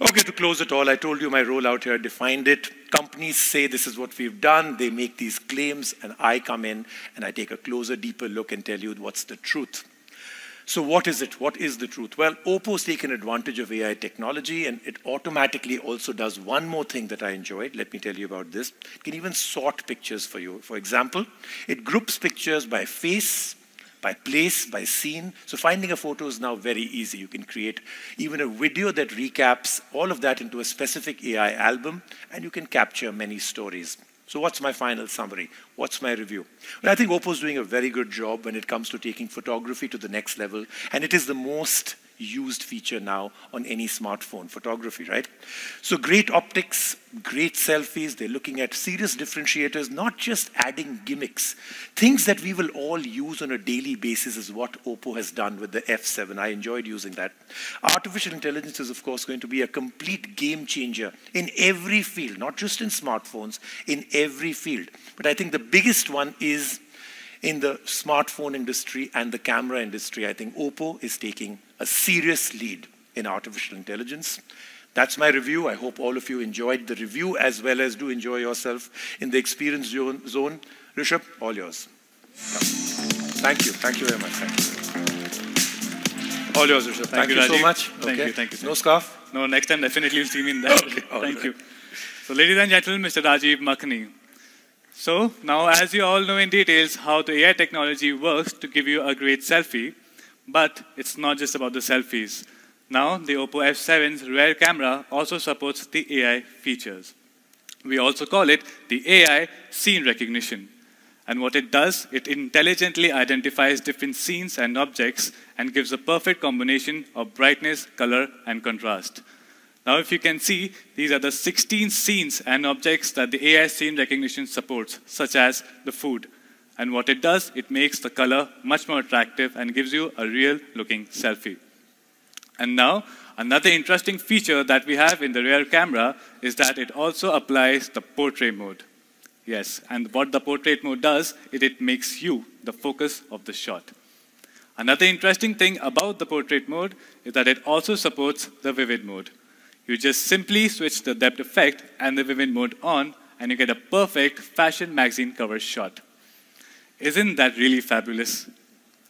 Okay, to close it all, I told you my role out here, defined it. Companies say this is what we've done. They make these claims, and I come in and I take a closer, deeper look and tell you what's the truth. So what is it? What is the truth? Well, Oppo's taken advantage of AI technology, and it automatically also does one more thing that I enjoyed. Let me tell you about this. It can even sort pictures for you. For example, it groups pictures by face, by place, by scene. So finding a photo is now very easy. You can create even a video that recaps all of that into a specific AI album, and you can capture many stories. So what's my final summary? What's my review? Well, I think Oppo's doing a very good job when it comes to taking photography to the next level, and it is the most used feature now on any smartphone, photography, right? So great optics, great selfies. They're looking at serious differentiators, not just adding gimmicks. Things that we will all use on a daily basis is what Oppo has done with the F7. I enjoyed using that. Artificial intelligence is, of course, going to be a complete game changer in every field, not just in smartphones, in every field. But I think the biggest one is in the smartphone industry and the camera industry. I think Oppo is taking a serious lead in artificial intelligence. That's my review. I hope all of you enjoyed the review as well as do enjoy yourself in the experience zone. Rishabh, all yours. Thank you. Thank you very much. Thank you. All yours, Rishabh. Thank you, so much. Thank you. Thank you. No scarf? No, next time definitely you'll see me in that. Okay, Thank you. So ladies and gentlemen, Mr. Rajiv Makhani. So now, as you all know in details how the AI technology works to give you a great selfie, but it's not just about the selfies. Now, the Oppo F7's rear camera also supports the AI features. We also call it the AI scene recognition. And what it does, it intelligently identifies different scenes and objects and gives a perfect combination of brightness, color, and contrast. Now, if you can see, these are the 16 scenes and objects that the AI scene recognition supports, such as the food. And what it does, it makes the color much more attractive and gives you a real-looking selfie. And now, another interesting feature that we have in the rear camera is that it also applies the portrait mode. Yes, and what the portrait mode does, it makes you the focus of the shot. Another interesting thing about the portrait mode is that it also supports the vivid mode. You just simply switch the depth effect and the vivid mode on, and you get a perfect fashion magazine cover shot. Isn't that really fabulous?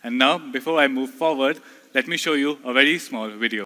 And now, before I move forward, let me show you a very small video.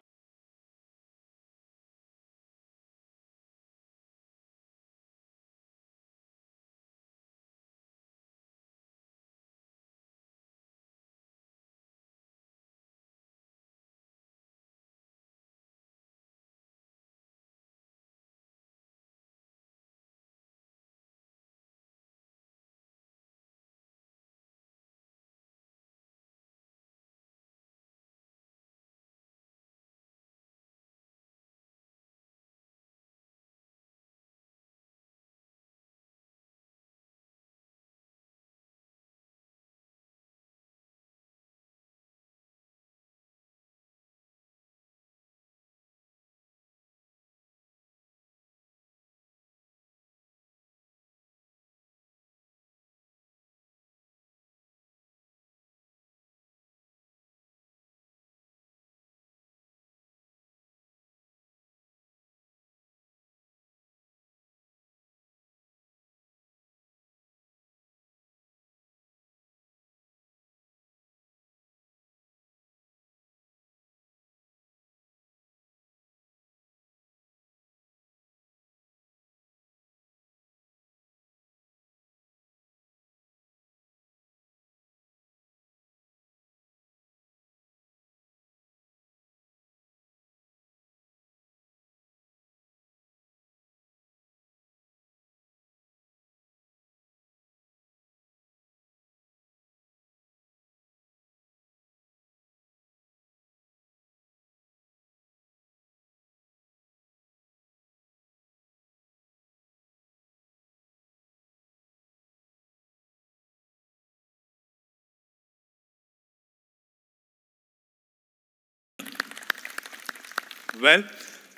Well,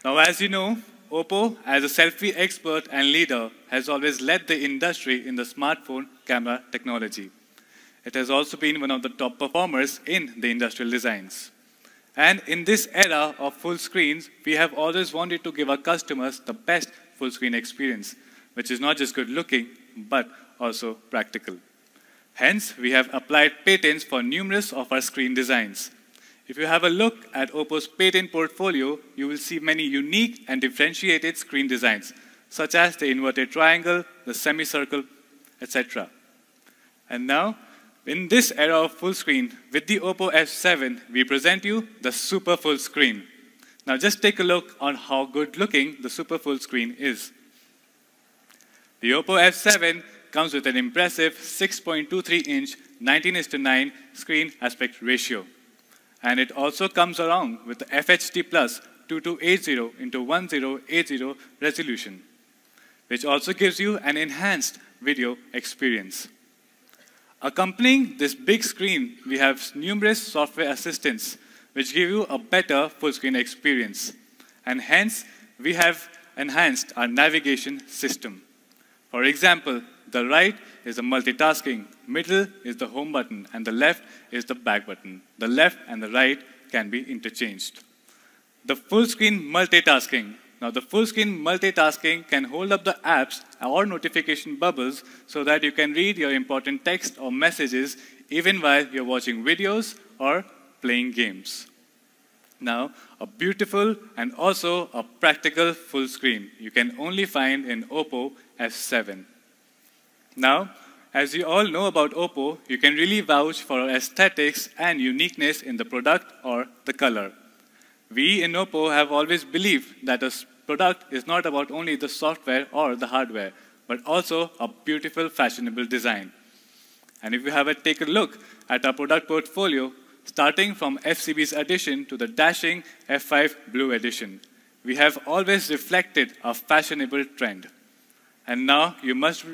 now as you know, Oppo, as a selfie expert and leader, has always led the industry in the smartphone camera technology. It has also been one of the top performers in the industrial designs. And in this era of full screens, we have always wanted to give our customers the best full screen experience, which is not just good looking, but also practical. Hence, we have applied patents for numerous of our screen designs. If you have a look at Oppo's patent portfolio, you will see many unique and differentiated screen designs, such as the inverted triangle, the semicircle, etc. And now, in this era of full screen, with the Oppo F7, we present you the super full screen. Now just take a look on how good looking the super full screen is. The Oppo F7 comes with an impressive 6.23-inch 19:9 screen aspect ratio. And it also comes along with the FHD Plus 2280x1080 resolution, which also gives you an enhanced video experience. Accompanying this big screen, we have numerous software assistants, which give you a better full screen experience. And hence, we have enhanced our navigation system. For example, the right is the multitasking, middle is the home button, and the left is the back button. The left and the right can be interchanged. The full screen multitasking. Now the full screen multitasking can hold up the apps or notification bubbles so that you can read your important text or messages even while you're watching videos or playing games. Now, a beautiful and also a practical full screen you can only find in Oppo F7. Now, as you all know about Oppo, you can really vouch for aesthetics and uniqueness in the product or the color. We in Oppo have always believed that a product is not about only the software or the hardware, but also a beautiful, fashionable design. And if you have take a look at our product portfolio, starting from FCB's addition to the dashing F5 Blue Edition, we have always reflected a fashionable trend. And now you must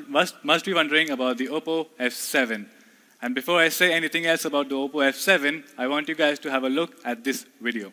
be wondering about the Oppo F7. And before I say anything else about the Oppo F7, I want you guys to have a look at this video.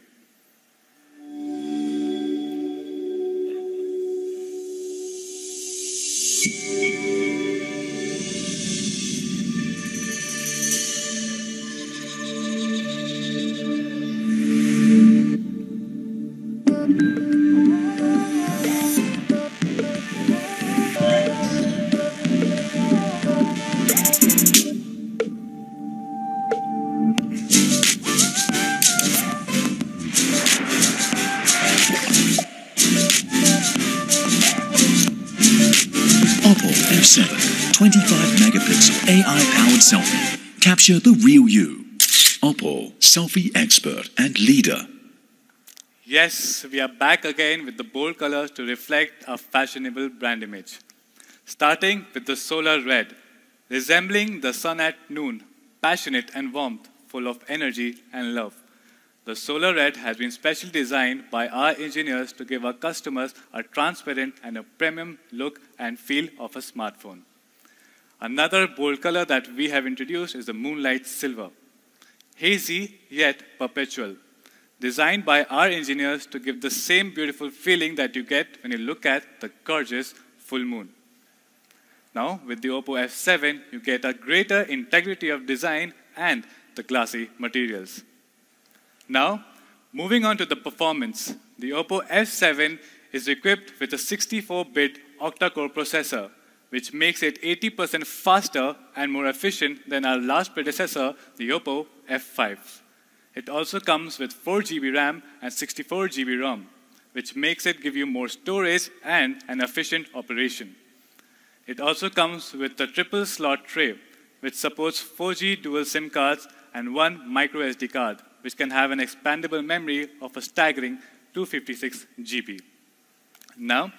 Oppo F7 25 megapixel AI-powered selfie. Capture the real you. Oppo, selfie expert and leader. Yes, we are back again with the bold colors to reflect a fashionable brand image. Starting with the solar red, resembling the sun at noon, passionate and warmth, full of energy and love. The solar red has been specially designed by our engineers to give our customers a transparent and a premium look and feel of a smartphone. Another bold color that we have introduced is the moonlight silver. Hazy yet perpetual. Designed by our engineers to give the same beautiful feeling that you get when you look at the gorgeous full moon. Now, with the Oppo F7, you get a greater integrity of design and the glassy materials. Now, moving on to the performance, the Oppo F7 is equipped with a 64-bit octa-core processor, which makes it 80% faster and more efficient than our last predecessor, the Oppo F5. It also comes with 4 GB RAM and 64 GB ROM, which makes it give you more storage and an efficient operation. It also comes with a triple slot tray, which supports 4G dual SIM cards and 1 micro SD card, which can have an expandable memory of a staggering 256 GB. Now,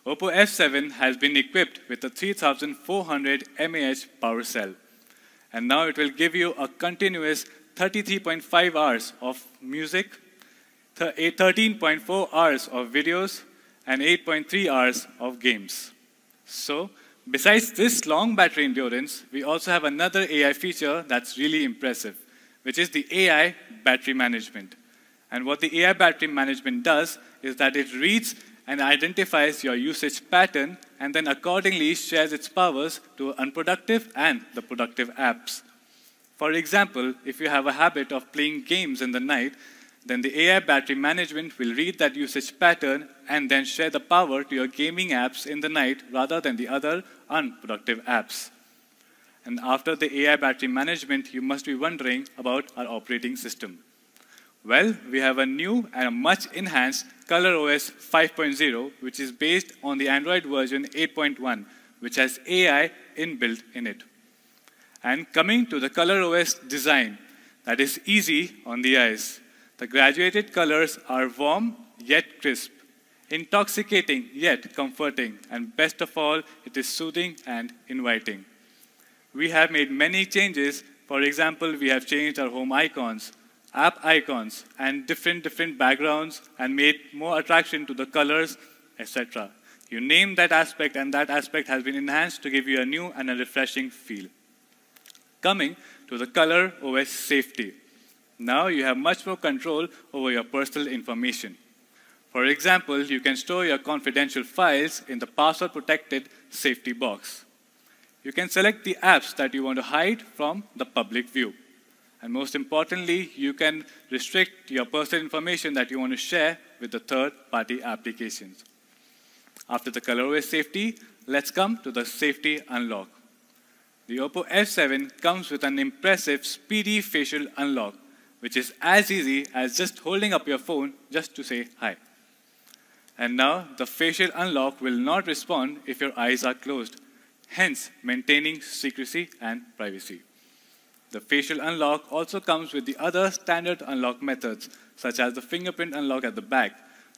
Oppo F7 has been equipped with a 3400 mAh power cell. And now it will give you a continuous 33.5 hours of music, 13.4 hours of videos, and 8.3 hours of games. So, besides this long battery endurance, we also have another AI feature that's really impressive, which is the AI battery management. And what the AI battery management does is that it reads and identifies your usage pattern and then accordingly shares its powers to unproductive and the productive apps. For example, if you have a habit of playing games in the night, then the AI battery management will read that usage pattern and then share the power to your gaming apps in the night rather than the other unproductive apps. And after the AI battery management, you must be wondering about our operating system. Well, we have a new and a much enhanced ColorOS 5.0, which is based on the Android version 8.1, which has AI inbuilt in it. And coming to the ColorOS design, that is easy on the eyes. The graduated colors are warm yet crisp, intoxicating yet comforting, and best of all, it is soothing and inviting. We have made many changes. For example, we have changed our home icons, app icons, and different backgrounds, and made more attraction to the colors, etc. You name that aspect, and that aspect has been enhanced to give you a new and a refreshing feel. Coming to the ColorOS safety. Now you have much more control over your personal information. For example, you can store your confidential files in the password-protected safety box. You can select the apps that you want to hide from the public view. And most importantly, you can restrict your personal information that you want to share with the third-party applications. After the ColorOS safety, let's come to the safety unlock. The Oppo F7 comes with an impressive speedy facial unlock, which is as easy as just holding up your phone just to say hi. And now, the facial unlock will not respond if your eyes are closed, hence maintaining secrecy and privacy. The facial unlock also comes with the other standard unlock methods, such as the fingerprint unlock at the back,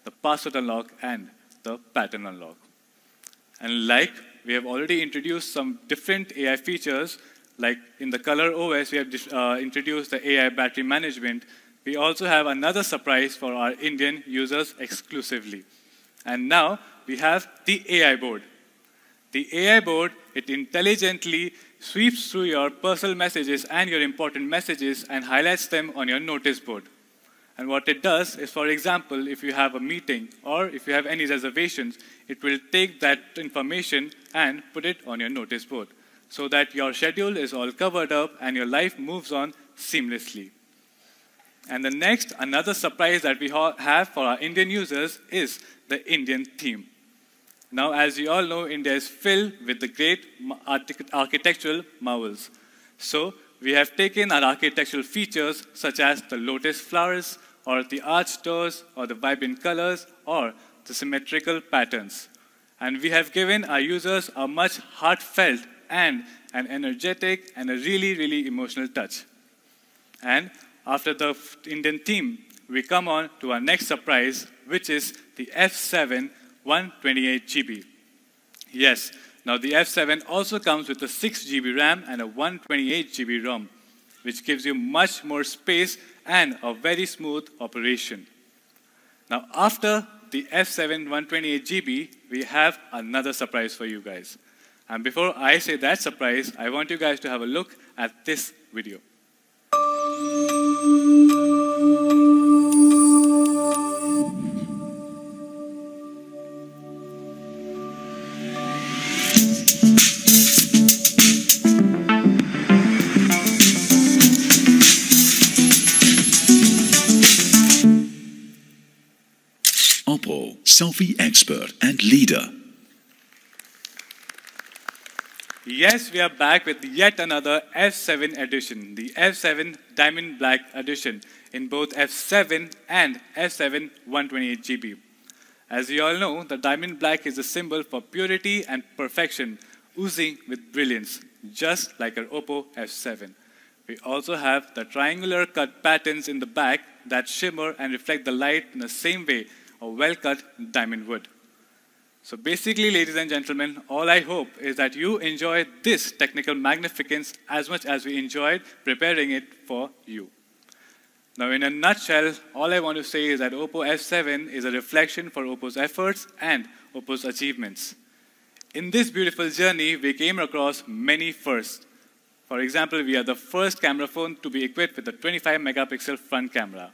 the password unlock, and the pattern unlock. And like we have already introduced some different AI features, Like in the color OS, we have introduced the AI battery management. We also have another surprise for our Indian users exclusively. And now we have the AI board. The AI board, it intelligently sweeps through your personal messages and your important messages and highlights them on your notice board. And what it does is, for example, if you have a meeting or if you have any reservations, it will take that information and put it on your notice board so that your schedule is all covered up and your life moves on seamlessly. And the next, another surprise that we have for our Indian users is the Indian theme. Now, as you all know, India is filled with the great architectural marvels. So, we have taken our architectural features such as the lotus flowers, or the arched doors, or the vibrant colors, or the symmetrical patterns. And we have given our users a much heartfelt and an energetic and a really, really emotional touch. And after the Indian theme, we come on to our next surprise, which is the F7 128GB. Yes, now the F7 also comes with a 6GB RAM and a 128GB ROM, which gives you much more space and a very smooth operation. Now after the F7 128GB, we have another surprise for you guys. And before I say that surprise, I want you guys to have a look at this video. Oppo, selfie expert and leader. Yes, we are back with yet another F7 edition, the F7 Diamond Black edition in both F7 and F7 128GB. As you all know, the Diamond Black is a symbol for purity and perfection, oozing with brilliance, just like our Oppo F7. We also have the triangular cut patterns in the back that shimmer and reflect the light in the same way a well-cut diamond would. So basically, ladies and gentlemen, all I hope is that you enjoy this technical magnificence as much as we enjoyed preparing it for you. Now, in a nutshell, all I want to say is that Oppo F7 is a reflection for Oppo's efforts and Oppo's achievements. In this beautiful journey, we came across many firsts. For example, we are the first camera phone to be equipped with a 25-megapixel front camera.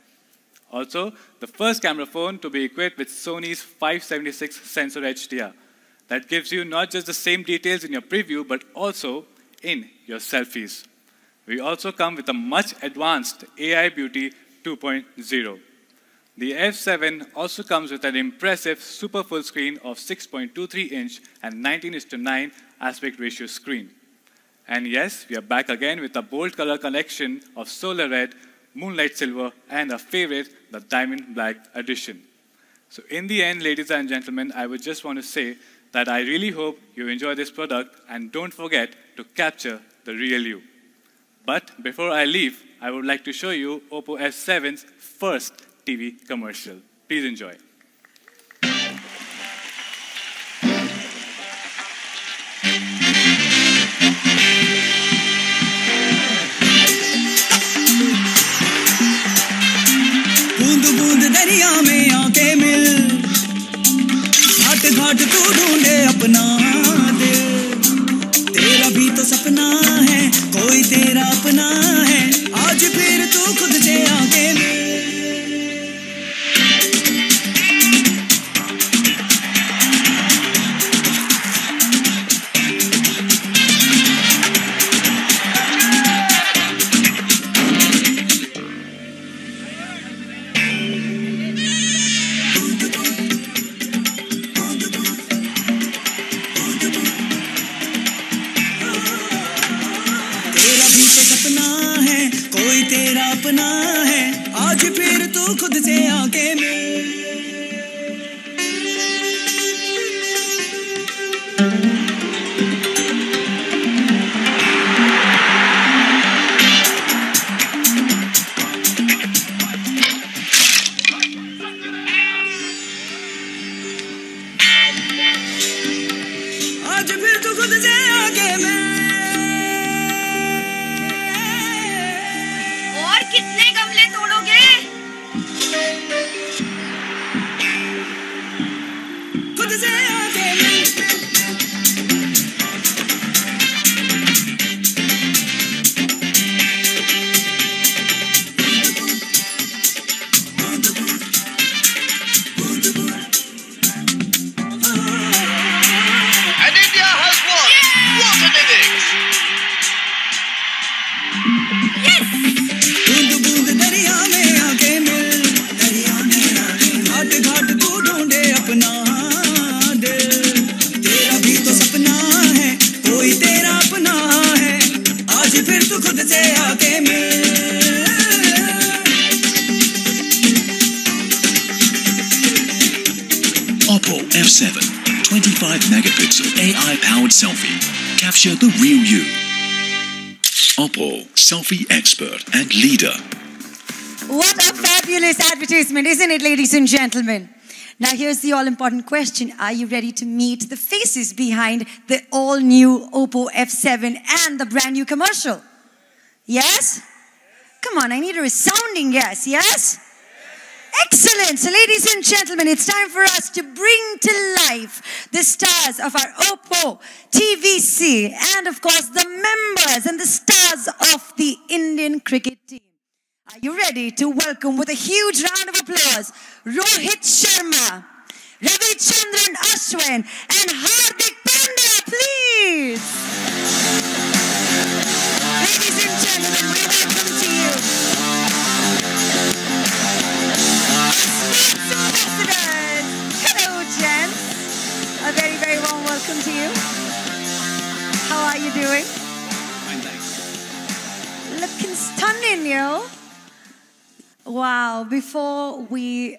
Also, the first camera phone to be equipped with Sony's 576 sensor HDR. That gives you not just the same details in your preview, but also in your selfies. We also come with a much advanced AI Beauty 2.0. The F7 also comes with an impressive super full screen of 6.23-inch and 19:9 aspect ratio screen. And yes, we are back again with a bold color collection of Solar Red, Moonlight Silver, and our favorite, the Diamond Black edition. So in the end, ladies and gentlemen, I would just want to say that I really hope you enjoy this product and don't forget to capture the real you. But before I leave, I would like to show you Oppo F7's first TV commercial. Please enjoy. दरिया में आके मिल घाट घाट तू ढूंढे अपना दिल तेरा भी तो सपना है कोई तेरा अपना है आज फिर तू खुद से आके मिल तेरा अपना है आज फिर तू खुद से आके मिल आज फिर तू खुद से आके मिल से आके मिल And India has won! What an innings! बूंद बूंद दरिया में आके मिल दरिया में घाट घाट तू ढूंढे अपना दिल तेरा भी तो सपना है कोई तेरा अपना है आज फिर तू खुद से आके मिल Oppo F7, 25 megapixel AI-powered selfie. Capture the real you. Oppo, selfie expert and leader. What a fabulous advertisement, isn't it, ladies and gentlemen? Now, here's the all-important question. Are you ready to meet the faces behind the all-new Oppo F7 and the brand-new commercial? Yes? Come on, I need a resounding yes. Yes? Excellent. So, ladies and gentlemen, it's time for us to bring to life the stars of our Oppo TVC and, of course, the members and the stars of the Indian cricket team. Are you ready to welcome with a huge round of applause Rohit Sharma, Ravichandran Ashwin, and Hardik Pandya, please? Ladies and gentlemen, we welcome to you Ambassadors. Hello, gents. A very, very warm welcome to you. How are you doing? Fine, thanks. Looking stunning, yo. Wow. Before we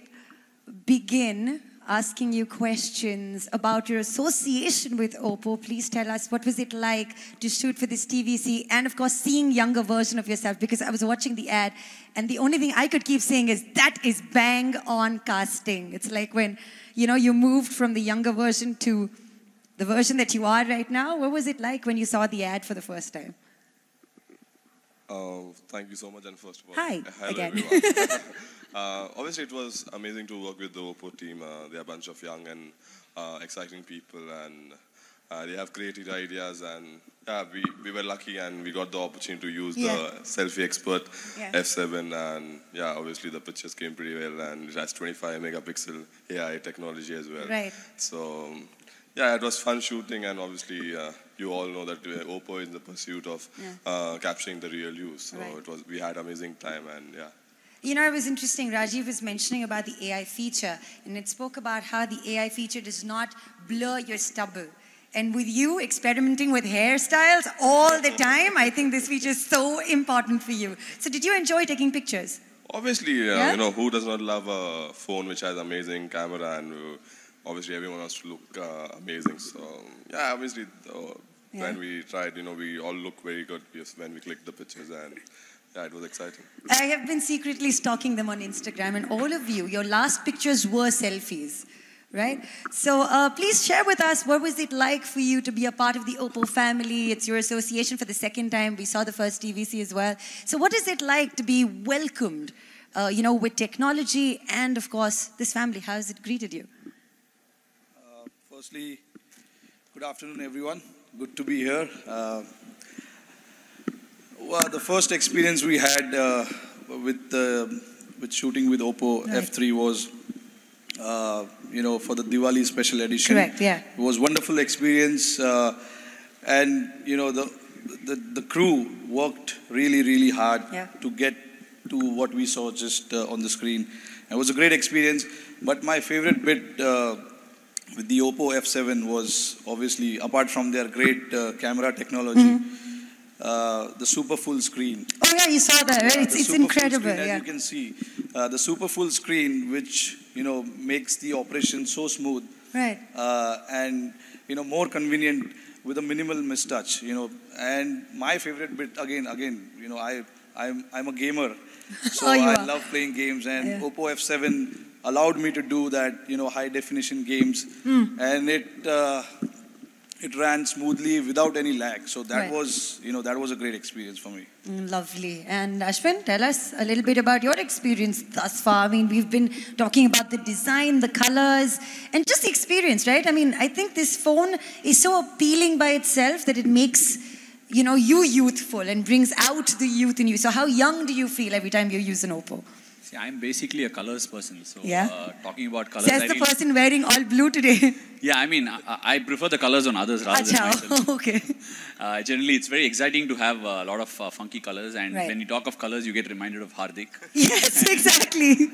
begin asking you questions about your association with Oppo, please tell us what was it like to shoot for this TVC and, of course, seeing younger version of yourself, because I was watching the ad and the only thing I could keep saying is that is bang on casting. It's like when, you know, you moved from the younger version to the version that you are right now. What was it like when you saw the ad for the first time? Thank you so much, and first of all, Hi, hello again. everyone. Obviously, it was amazing to work with the Oppo team. They are a bunch of young and exciting people, and they have creative ideas. And yeah, we were lucky, and we got the opportunity to use the selfie expert F7. And yeah, obviously the pictures came pretty well, and it has 25 megapixel AI technology as well. Right. So yeah, it was fun shooting, and obviously you all know that Oppo is in the pursuit of capturing the real you. So we had amazing time, and yeah. You know, it was interesting. Rajiv was mentioning about the AI feature, and it spoke about how the AI feature does not blur your stubble. And with you experimenting with hairstyles all the time, I think this feature is so important for you. So did you enjoy taking pictures? Obviously, you know, who does not love a phone which has amazing camera, and obviously everyone wants to look amazing. So yeah, obviously when we tried, you know, we all look very good when we clicked the pictures, and yeah, it was exciting. I have been secretly stalking them on Instagram, and all of you, your last pictures were selfies, right? So please share with us, what was it like for you to be a part of the Oppo family? It's your association for the second time. We saw the first TVC as well. So what is it like to be welcomed, you know, with technology and, of course, this family? How has it greeted you? Firstly, good afternoon, everyone. Good to be here. Well, the first experience we had with shooting with Oppo F3 was, you know, for the Diwali special edition. Correct, yeah. It was a wonderful experience, and you know, the crew worked really, really hard to get to what we saw just on the screen. It was a great experience, but my favorite bit with the Oppo F7 was obviously, apart from their great camera technology, the super full screen. Oh yeah, you saw that, right? It's incredible. Screen, as you can see, the super full screen, which, you know, makes the operation so smooth, right? And, you know, more convenient with a minimal mistouch. You know, and my favorite bit again, you know, I'm a gamer, so I love playing games, and Oppo F7 allowed me to do that, you know, high definition games, and it it ran smoothly without any lag. So that Right. was, that was a great experience for me. Lovely. And Ashwin, tell us a little bit about your experience thus far. I mean, we've been talking about the design, the colors, and just the experience, right? I mean, I think this phone is so appealing by itself that it makes, you youthful and brings out the youth in you. So how young do you feel every time you use an Oppo? See, I'm basically a colors person. So Yeah. talking about colors, Says the person wearing all blue today. yeah, I mean, I prefer the colors on others rather than myself. Okay. Generally, it's very exciting to have a lot of funky colors, and Right. when you talk of colors, you get reminded of Hardik. Yes, exactly.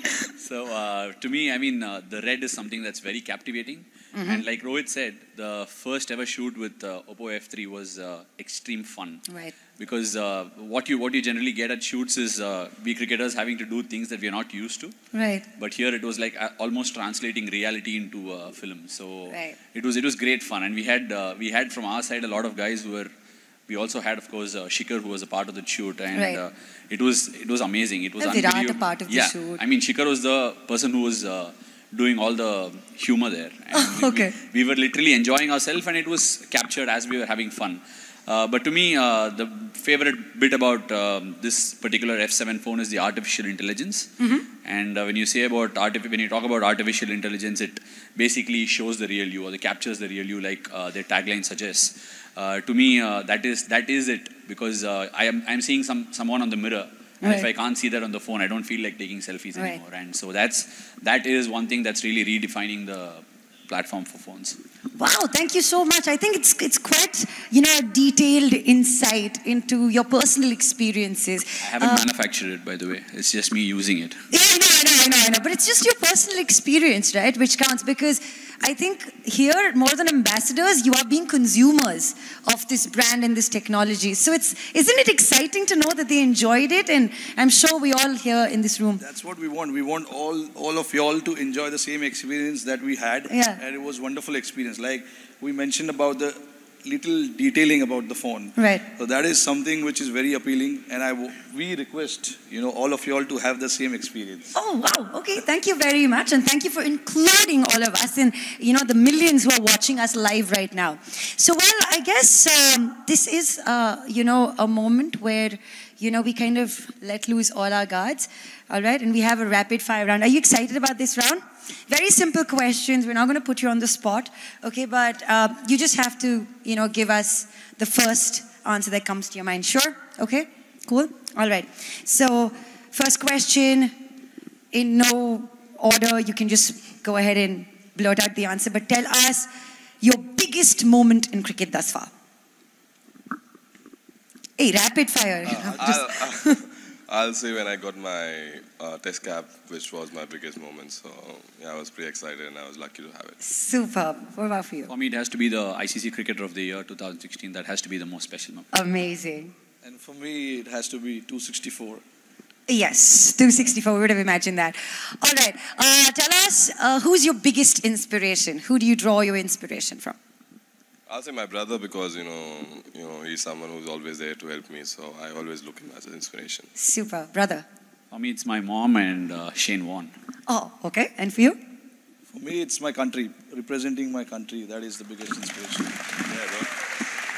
So to me, I mean, the red is something that's very captivating. And like Rohit said, the first ever shoot with Oppo F3 was extreme fun. Right. Because what you generally get at shoots is we cricketers having to do things that we are not used to. Right. But here it was like almost translating reality into film. So Right. it was great fun, and we had from our side a lot of guys who were. We also had, of course, Shikhar, who was a part of the shoot, and Right. it was amazing. It was And Virat, a unbelievable. part of the shoot. I mean, Shikhar was the person who was doing all the humor there. And Okay. we were literally enjoying ourselves, and it was captured as we were having fun. But to me, the favorite bit about this particular F7 phone is the artificial intelligence. And when you say about when you talk about artificial intelligence, it basically shows the real you, or it captures the real you, like their tagline suggests. To me, that is it, because I'm seeing someone on the mirror. And if I can't see that on the phone, I don't feel like taking selfies anymore. And so that is one thing that's really redefining the platform for phones. Wow, thank you so much. I think it's quite, a detailed insight into your personal experiences. I haven't manufactured it, by the way. It's just me using it. Yeah, I know. But it's just your personal experience, right, which counts, because I think here, more than ambassadors, you are being consumers of this brand and this technology. So isn't it exciting to know that they enjoyed it? And I'm sure we all here in this room. That's what we want. We want all of y'all to enjoy the same experience that we had. Yeah. And it was a wonderful experience. Like we mentioned about the little detailing about the phone. Right. So that is something which is very appealing, and we request all of y'all to have the same experience. Oh, wow. Okay, thank you very much. And thank you for including all of us and, the millions who are watching us live right now. So, well, I guess this is, a moment where, we kind of let loose all our guards. All right, and we have a rapid fire round. Are you excited about this round? Very simple questions. We're not going to put you on the spot, okay? But you just have to, give us the first answer that comes to your mind. Sure? Okay? Cool? All right. So, first question, in no order, you can just go ahead and blurt out the answer. But tell us your biggest moment in cricket thus far. Hey, rapid fire. I'll say when I got my test cap, which was my biggest moment. So yeah, I was pretty excited and I was lucky to have it. Superb. What about for you? For me, it has to be the ICC Cricketer of the Year 2016. That has to be the most special moment. Amazing. And for me, it has to be 264. Yes, 264. We would have imagined that. All right. Tell us, who's your biggest inspiration? Who do you draw your inspiration from? I'll say my brother, because he's someone who's always there to help me. So I always look him as an inspiration. Super, brother. For me, it's my mom and Shane Warne. Oh, okay. And for you? For me, it's my country. Representing my country, that is the biggest inspiration.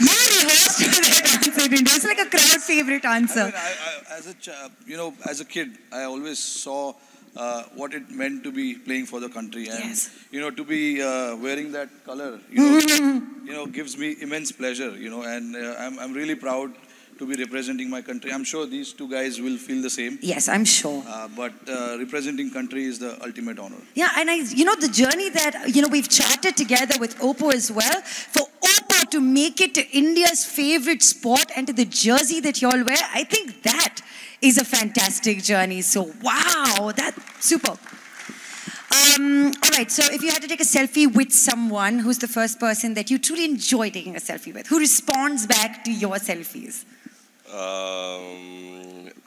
You rehearsed that answer. It was like a crowd favorite answer. As a kid, I always saw what it meant to be playing for the country, and yes. To be wearing that color, gives me immense pleasure. And I'm really proud to be representing my country. I'm sure these two guys will feel the same. Yes, I'm sure. But representing country is the ultimate honor. Yeah, and the journey that we've charted together with Oppo as well. For Oppo to make it to India's favorite sport and to the jersey that you all wear, I think that is a fantastic journey. So wow, that's super. All right, so if you had to take a selfie with someone, who's the first person that you truly enjoy taking a selfie with? Who responds back to your selfies?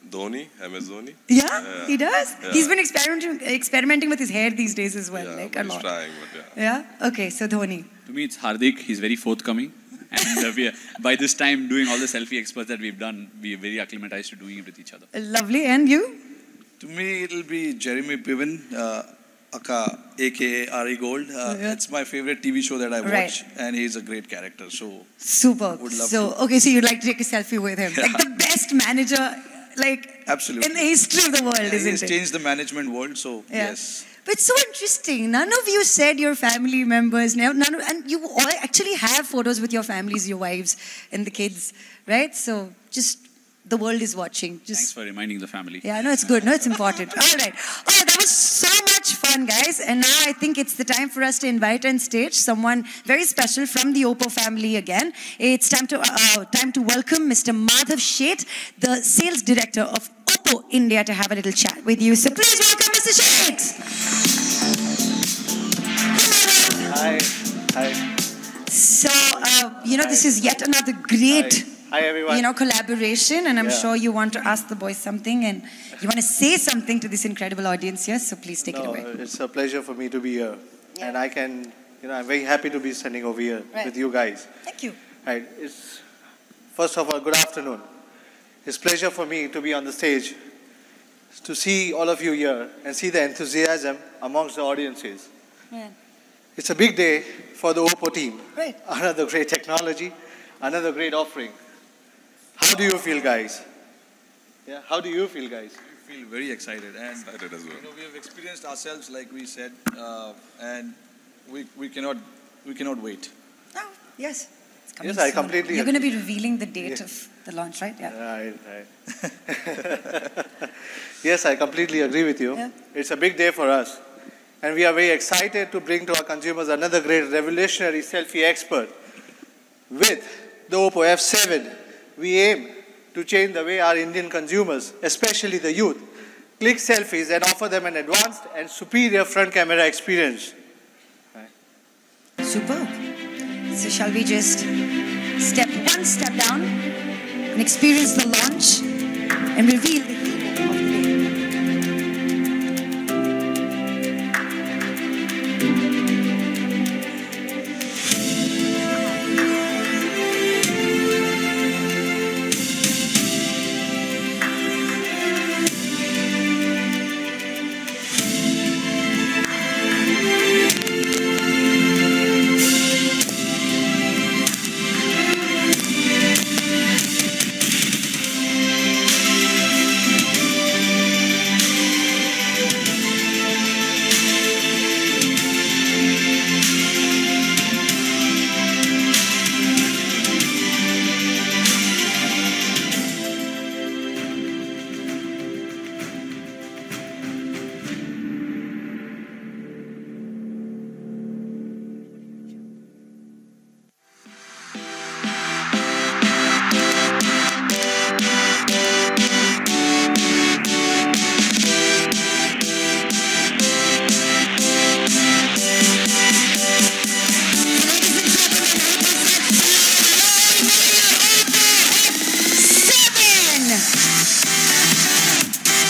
Dhoni, MS Dhoni. Yeah, he does? Yeah. He's been experimenting with his hair these days as well. Yeah, a lot. trying, but yeah. Yeah? Okay, so Dhoni. To me, it's Hardik. He's very forthcoming. And by this time, doing all the selfie experts that we've done, we're very acclimatized to doing it with each other. Lovely. And you? To me, it'll be Jeremy Piven. Aka, aka Ari Gold. It's my favorite TV show that I watch, and he's a great character. So super. Would love So to. okay, so you'd like to take a selfie with him, like the best manager, like Absolutely. in the history of the world, He's isn't it? changed the management world. So yes. But it's so interesting. None of you said your family members. And you all actually have photos with your families, your wives, and the kids, right? So just the world is watching. Thanks for reminding the family. Yeah, no, it's good. No, it's important. All right, that was so much fun, guys. And now I think it's the time for us to invite on stage someone very special from the Oppo family again. It's time to welcome Mr. Madhav Sheth, the sales director of Oppo India, to have a little chat with you. So please welcome Mr. Sheth. Hi. Hi. So, this is yet another great, Hi everyone. Collaboration, and I'm sure you want to ask the boys something, and you want to say something to this incredible audience here, so please take it away. It's a pleasure for me to be here. And I can, I'm very happy to be standing over here with you guys. Thank you. Right. First of all, good afternoon. It's a pleasure for me to be on the stage, to see all of you here and see the enthusiasm amongst the audiences. Yeah. It's a big day for the Oppo team. Right. Another great technology, another great offering. How do you feel, guys? Yeah, how do you feel, guys? We feel very excited, and Excited as well. we have experienced ourselves, like we said, and we cannot wait. Oh, yes. It's coming Yes, I soon. completely You're going to agree. be revealing the date of the launch, right? Yeah. Right. Yes, I completely agree with you. Yeah. It's a big day for us. And we are very excited to bring to our consumers another great revolutionary selfie expert. With the Oppo F7, we aim to change the way our Indian consumers, especially the youth, click selfies and offer them an advanced and superior front camera experience. Superb. So shall we just step down and experience the launch and reveal the hero of the day.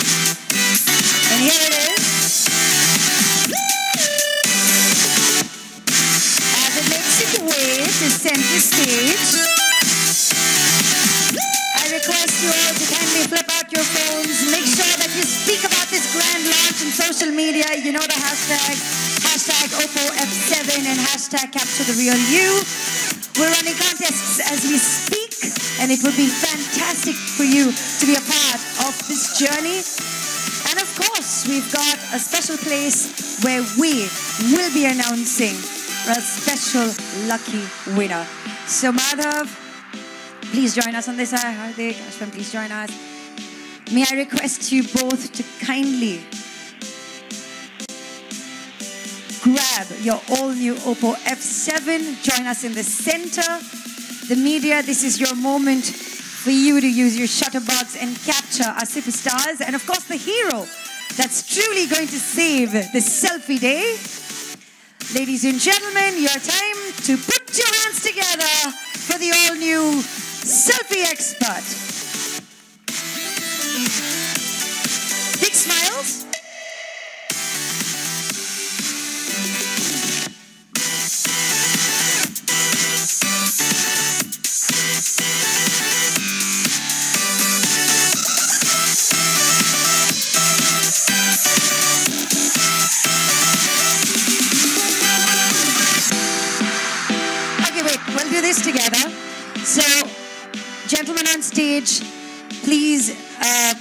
And here it is. As it makes its way to center stage, I request you all to kindly flip out your phones. Make sure that you speak about this grand launch on social media. You know the hashtags. Hashtag Oppo F7 and hashtag Capture the Real You. We're running contests as we speak, and it would be fantastic for you to be a part of this journey. And of course, we've got a special place where we will be announcing a special lucky winner. So Madhav, please join us on this side. Hardik, Ashwin, please join us. May I request you both to kindly grab your all-new Oppo F7. Join us in the center. The media, this is your moment for you to use your shutterbugs and capture our superstars. And of course, the hero that's truly going to save the selfie day. Ladies and gentlemen, your time to put your hands together for the all-new selfie expert. Big smiles. this together. So, gentlemen on stage, please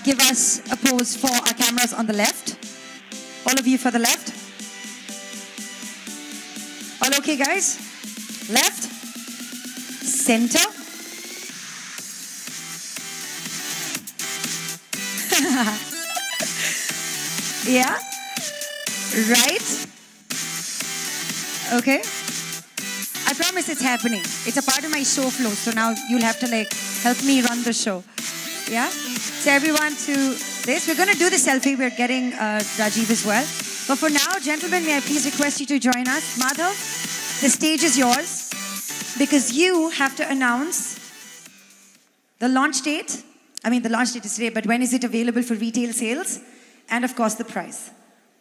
give us a pose for our cameras on the left. All of you for the left. All okay, guys? Left, center. Yeah. Right. Okay. I promise it's happening. It's a part of my show flow. So now you'll have to like help me run the show. Yeah. So everyone to this. We're going to do the selfie. We're getting Rajiv as well. But for now, gentlemen, may I please request you to join us. Madhav, the stage is yours because you have to announce the launch date. I mean, the launch date is today, but when is it available for retail sales? And of course, the price.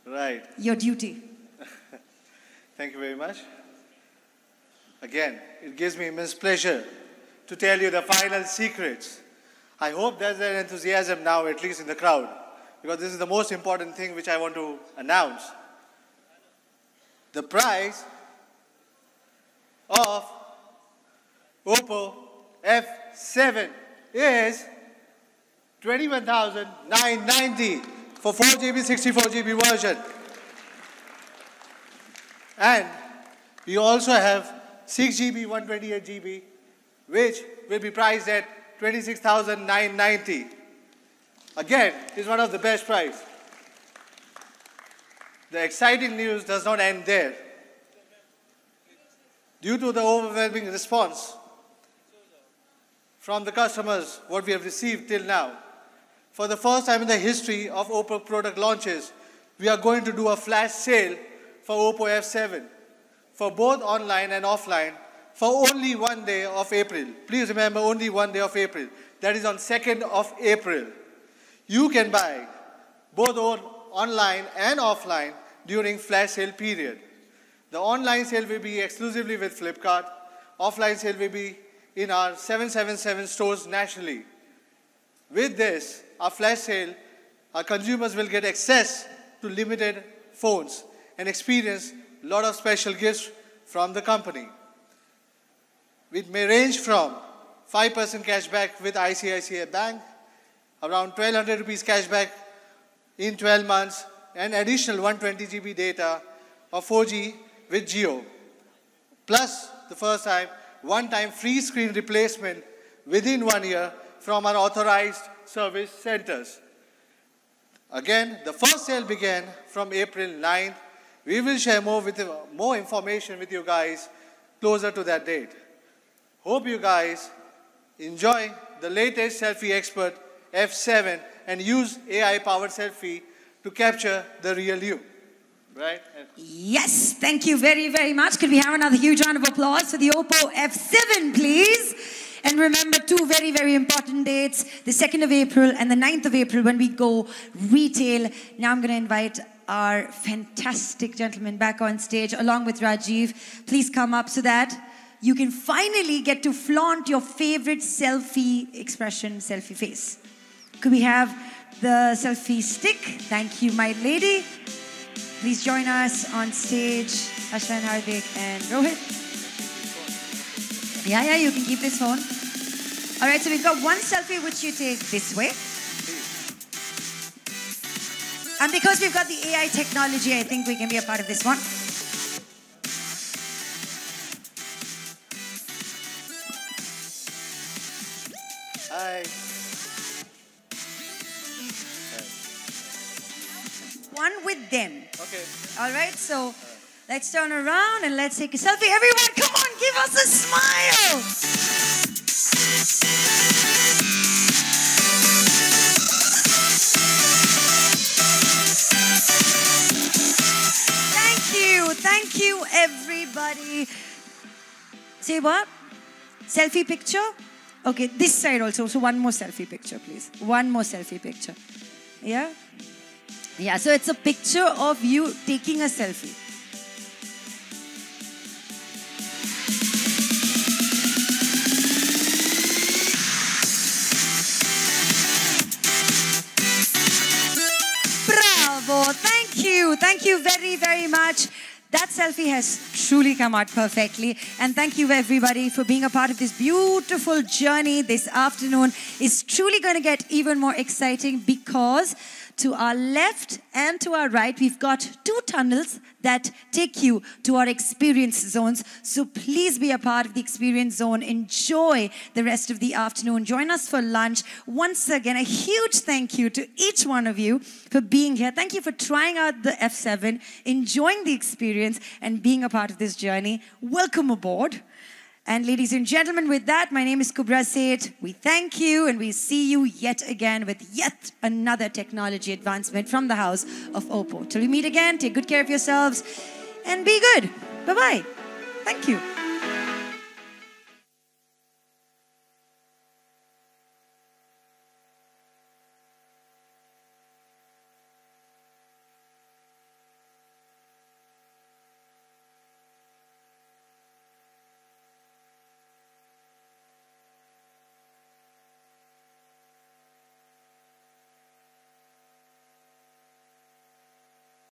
Right. Your duty. Thank you very much. Again, it gives me immense pleasure to tell you the final secrets. I hope there's an enthusiasm now, at least in the crowd, because this is the most important thing which I want to announce. The price of Oppo F7 is 21,990 for 4GB, 64GB version. And we also have 6GB, 128GB, which will be priced at 26,990. Again, is one of the best price. The exciting news does not end there. Due to the overwhelming response from the customers, what we have received till now, for the first time in the history of Oppo product launches, we are going to do a flash sale for Oppo F7 for both online and offline for only one day of April. Please remember, only one day of April. That is on 2nd of April. You can buy both online and offline during flash sale period. The online sale will be exclusively with Flipkart. Offline sale will be in our 777 stores nationally. With this, our flash sale, our consumers will get access to limited phones and experience a lot of special gifts from the company. It may range from 5% cashback with ICICI Bank, around 1,200 rupees cashback in 12 months, and additional 120GB data of 4G with Jio. Plus, the first time, one-time free screen replacement within 1 year from our authorized service centers. Again, the first sale began from April 9th. We will share more information with you guys closer to that date. Hope you guys enjoy the latest selfie expert F7 and use AI-powered selfie to capture the real you. Right? Yes, thank you very, very much. Could we have another huge round of applause for the Oppo F7, please? And remember two very, very important dates, the 2nd of April and the 9th of April when we go retail. Now I'm going to invite our fantastic gentleman back on stage along with Rajiv. Please come up so that you can finally get to flaunt your favorite selfie expression, selfie face. Could we have the selfie stick? Thank you, my lady. Please join us on stage, Ashlan, Hardik, and Rohit. Yeah, you can keep this phone. All right, so we've got one selfie which you take this way. And because we've got the AI technology, I think we can be a part of this one. Hi. One with them. Okay. All right, so let's turn around and let's take a selfie. Everyone, come on, give us a smile. Thank you, everybody. Say what? Selfie picture? Okay, this side also. So one more selfie picture, please. One more selfie picture. Yeah? Yeah, so it's a picture of you taking a selfie. Bravo, thank you very, very much. That selfie has truly come out perfectly. And thank you everybody for being a part of this beautiful journey this afternoon. It's truly going to get even more exciting because to our left and to our right, we've got 2 tunnels that take you to our experience zones. So please be a part of the experience zone. Enjoy the rest of the afternoon. Join us for lunch. Once again, a huge thank you to each one of you for being here. Thank you for trying out the F7, enjoying the experience, and being a part of this journey. Welcome aboard. And ladies and gentlemen, with that, my name is Kubra Seth. We thank you and we see you yet again with yet another technology advancement from the house of Oppo. Till we meet again, take good care of yourselves and be good. Bye-bye. Thank you.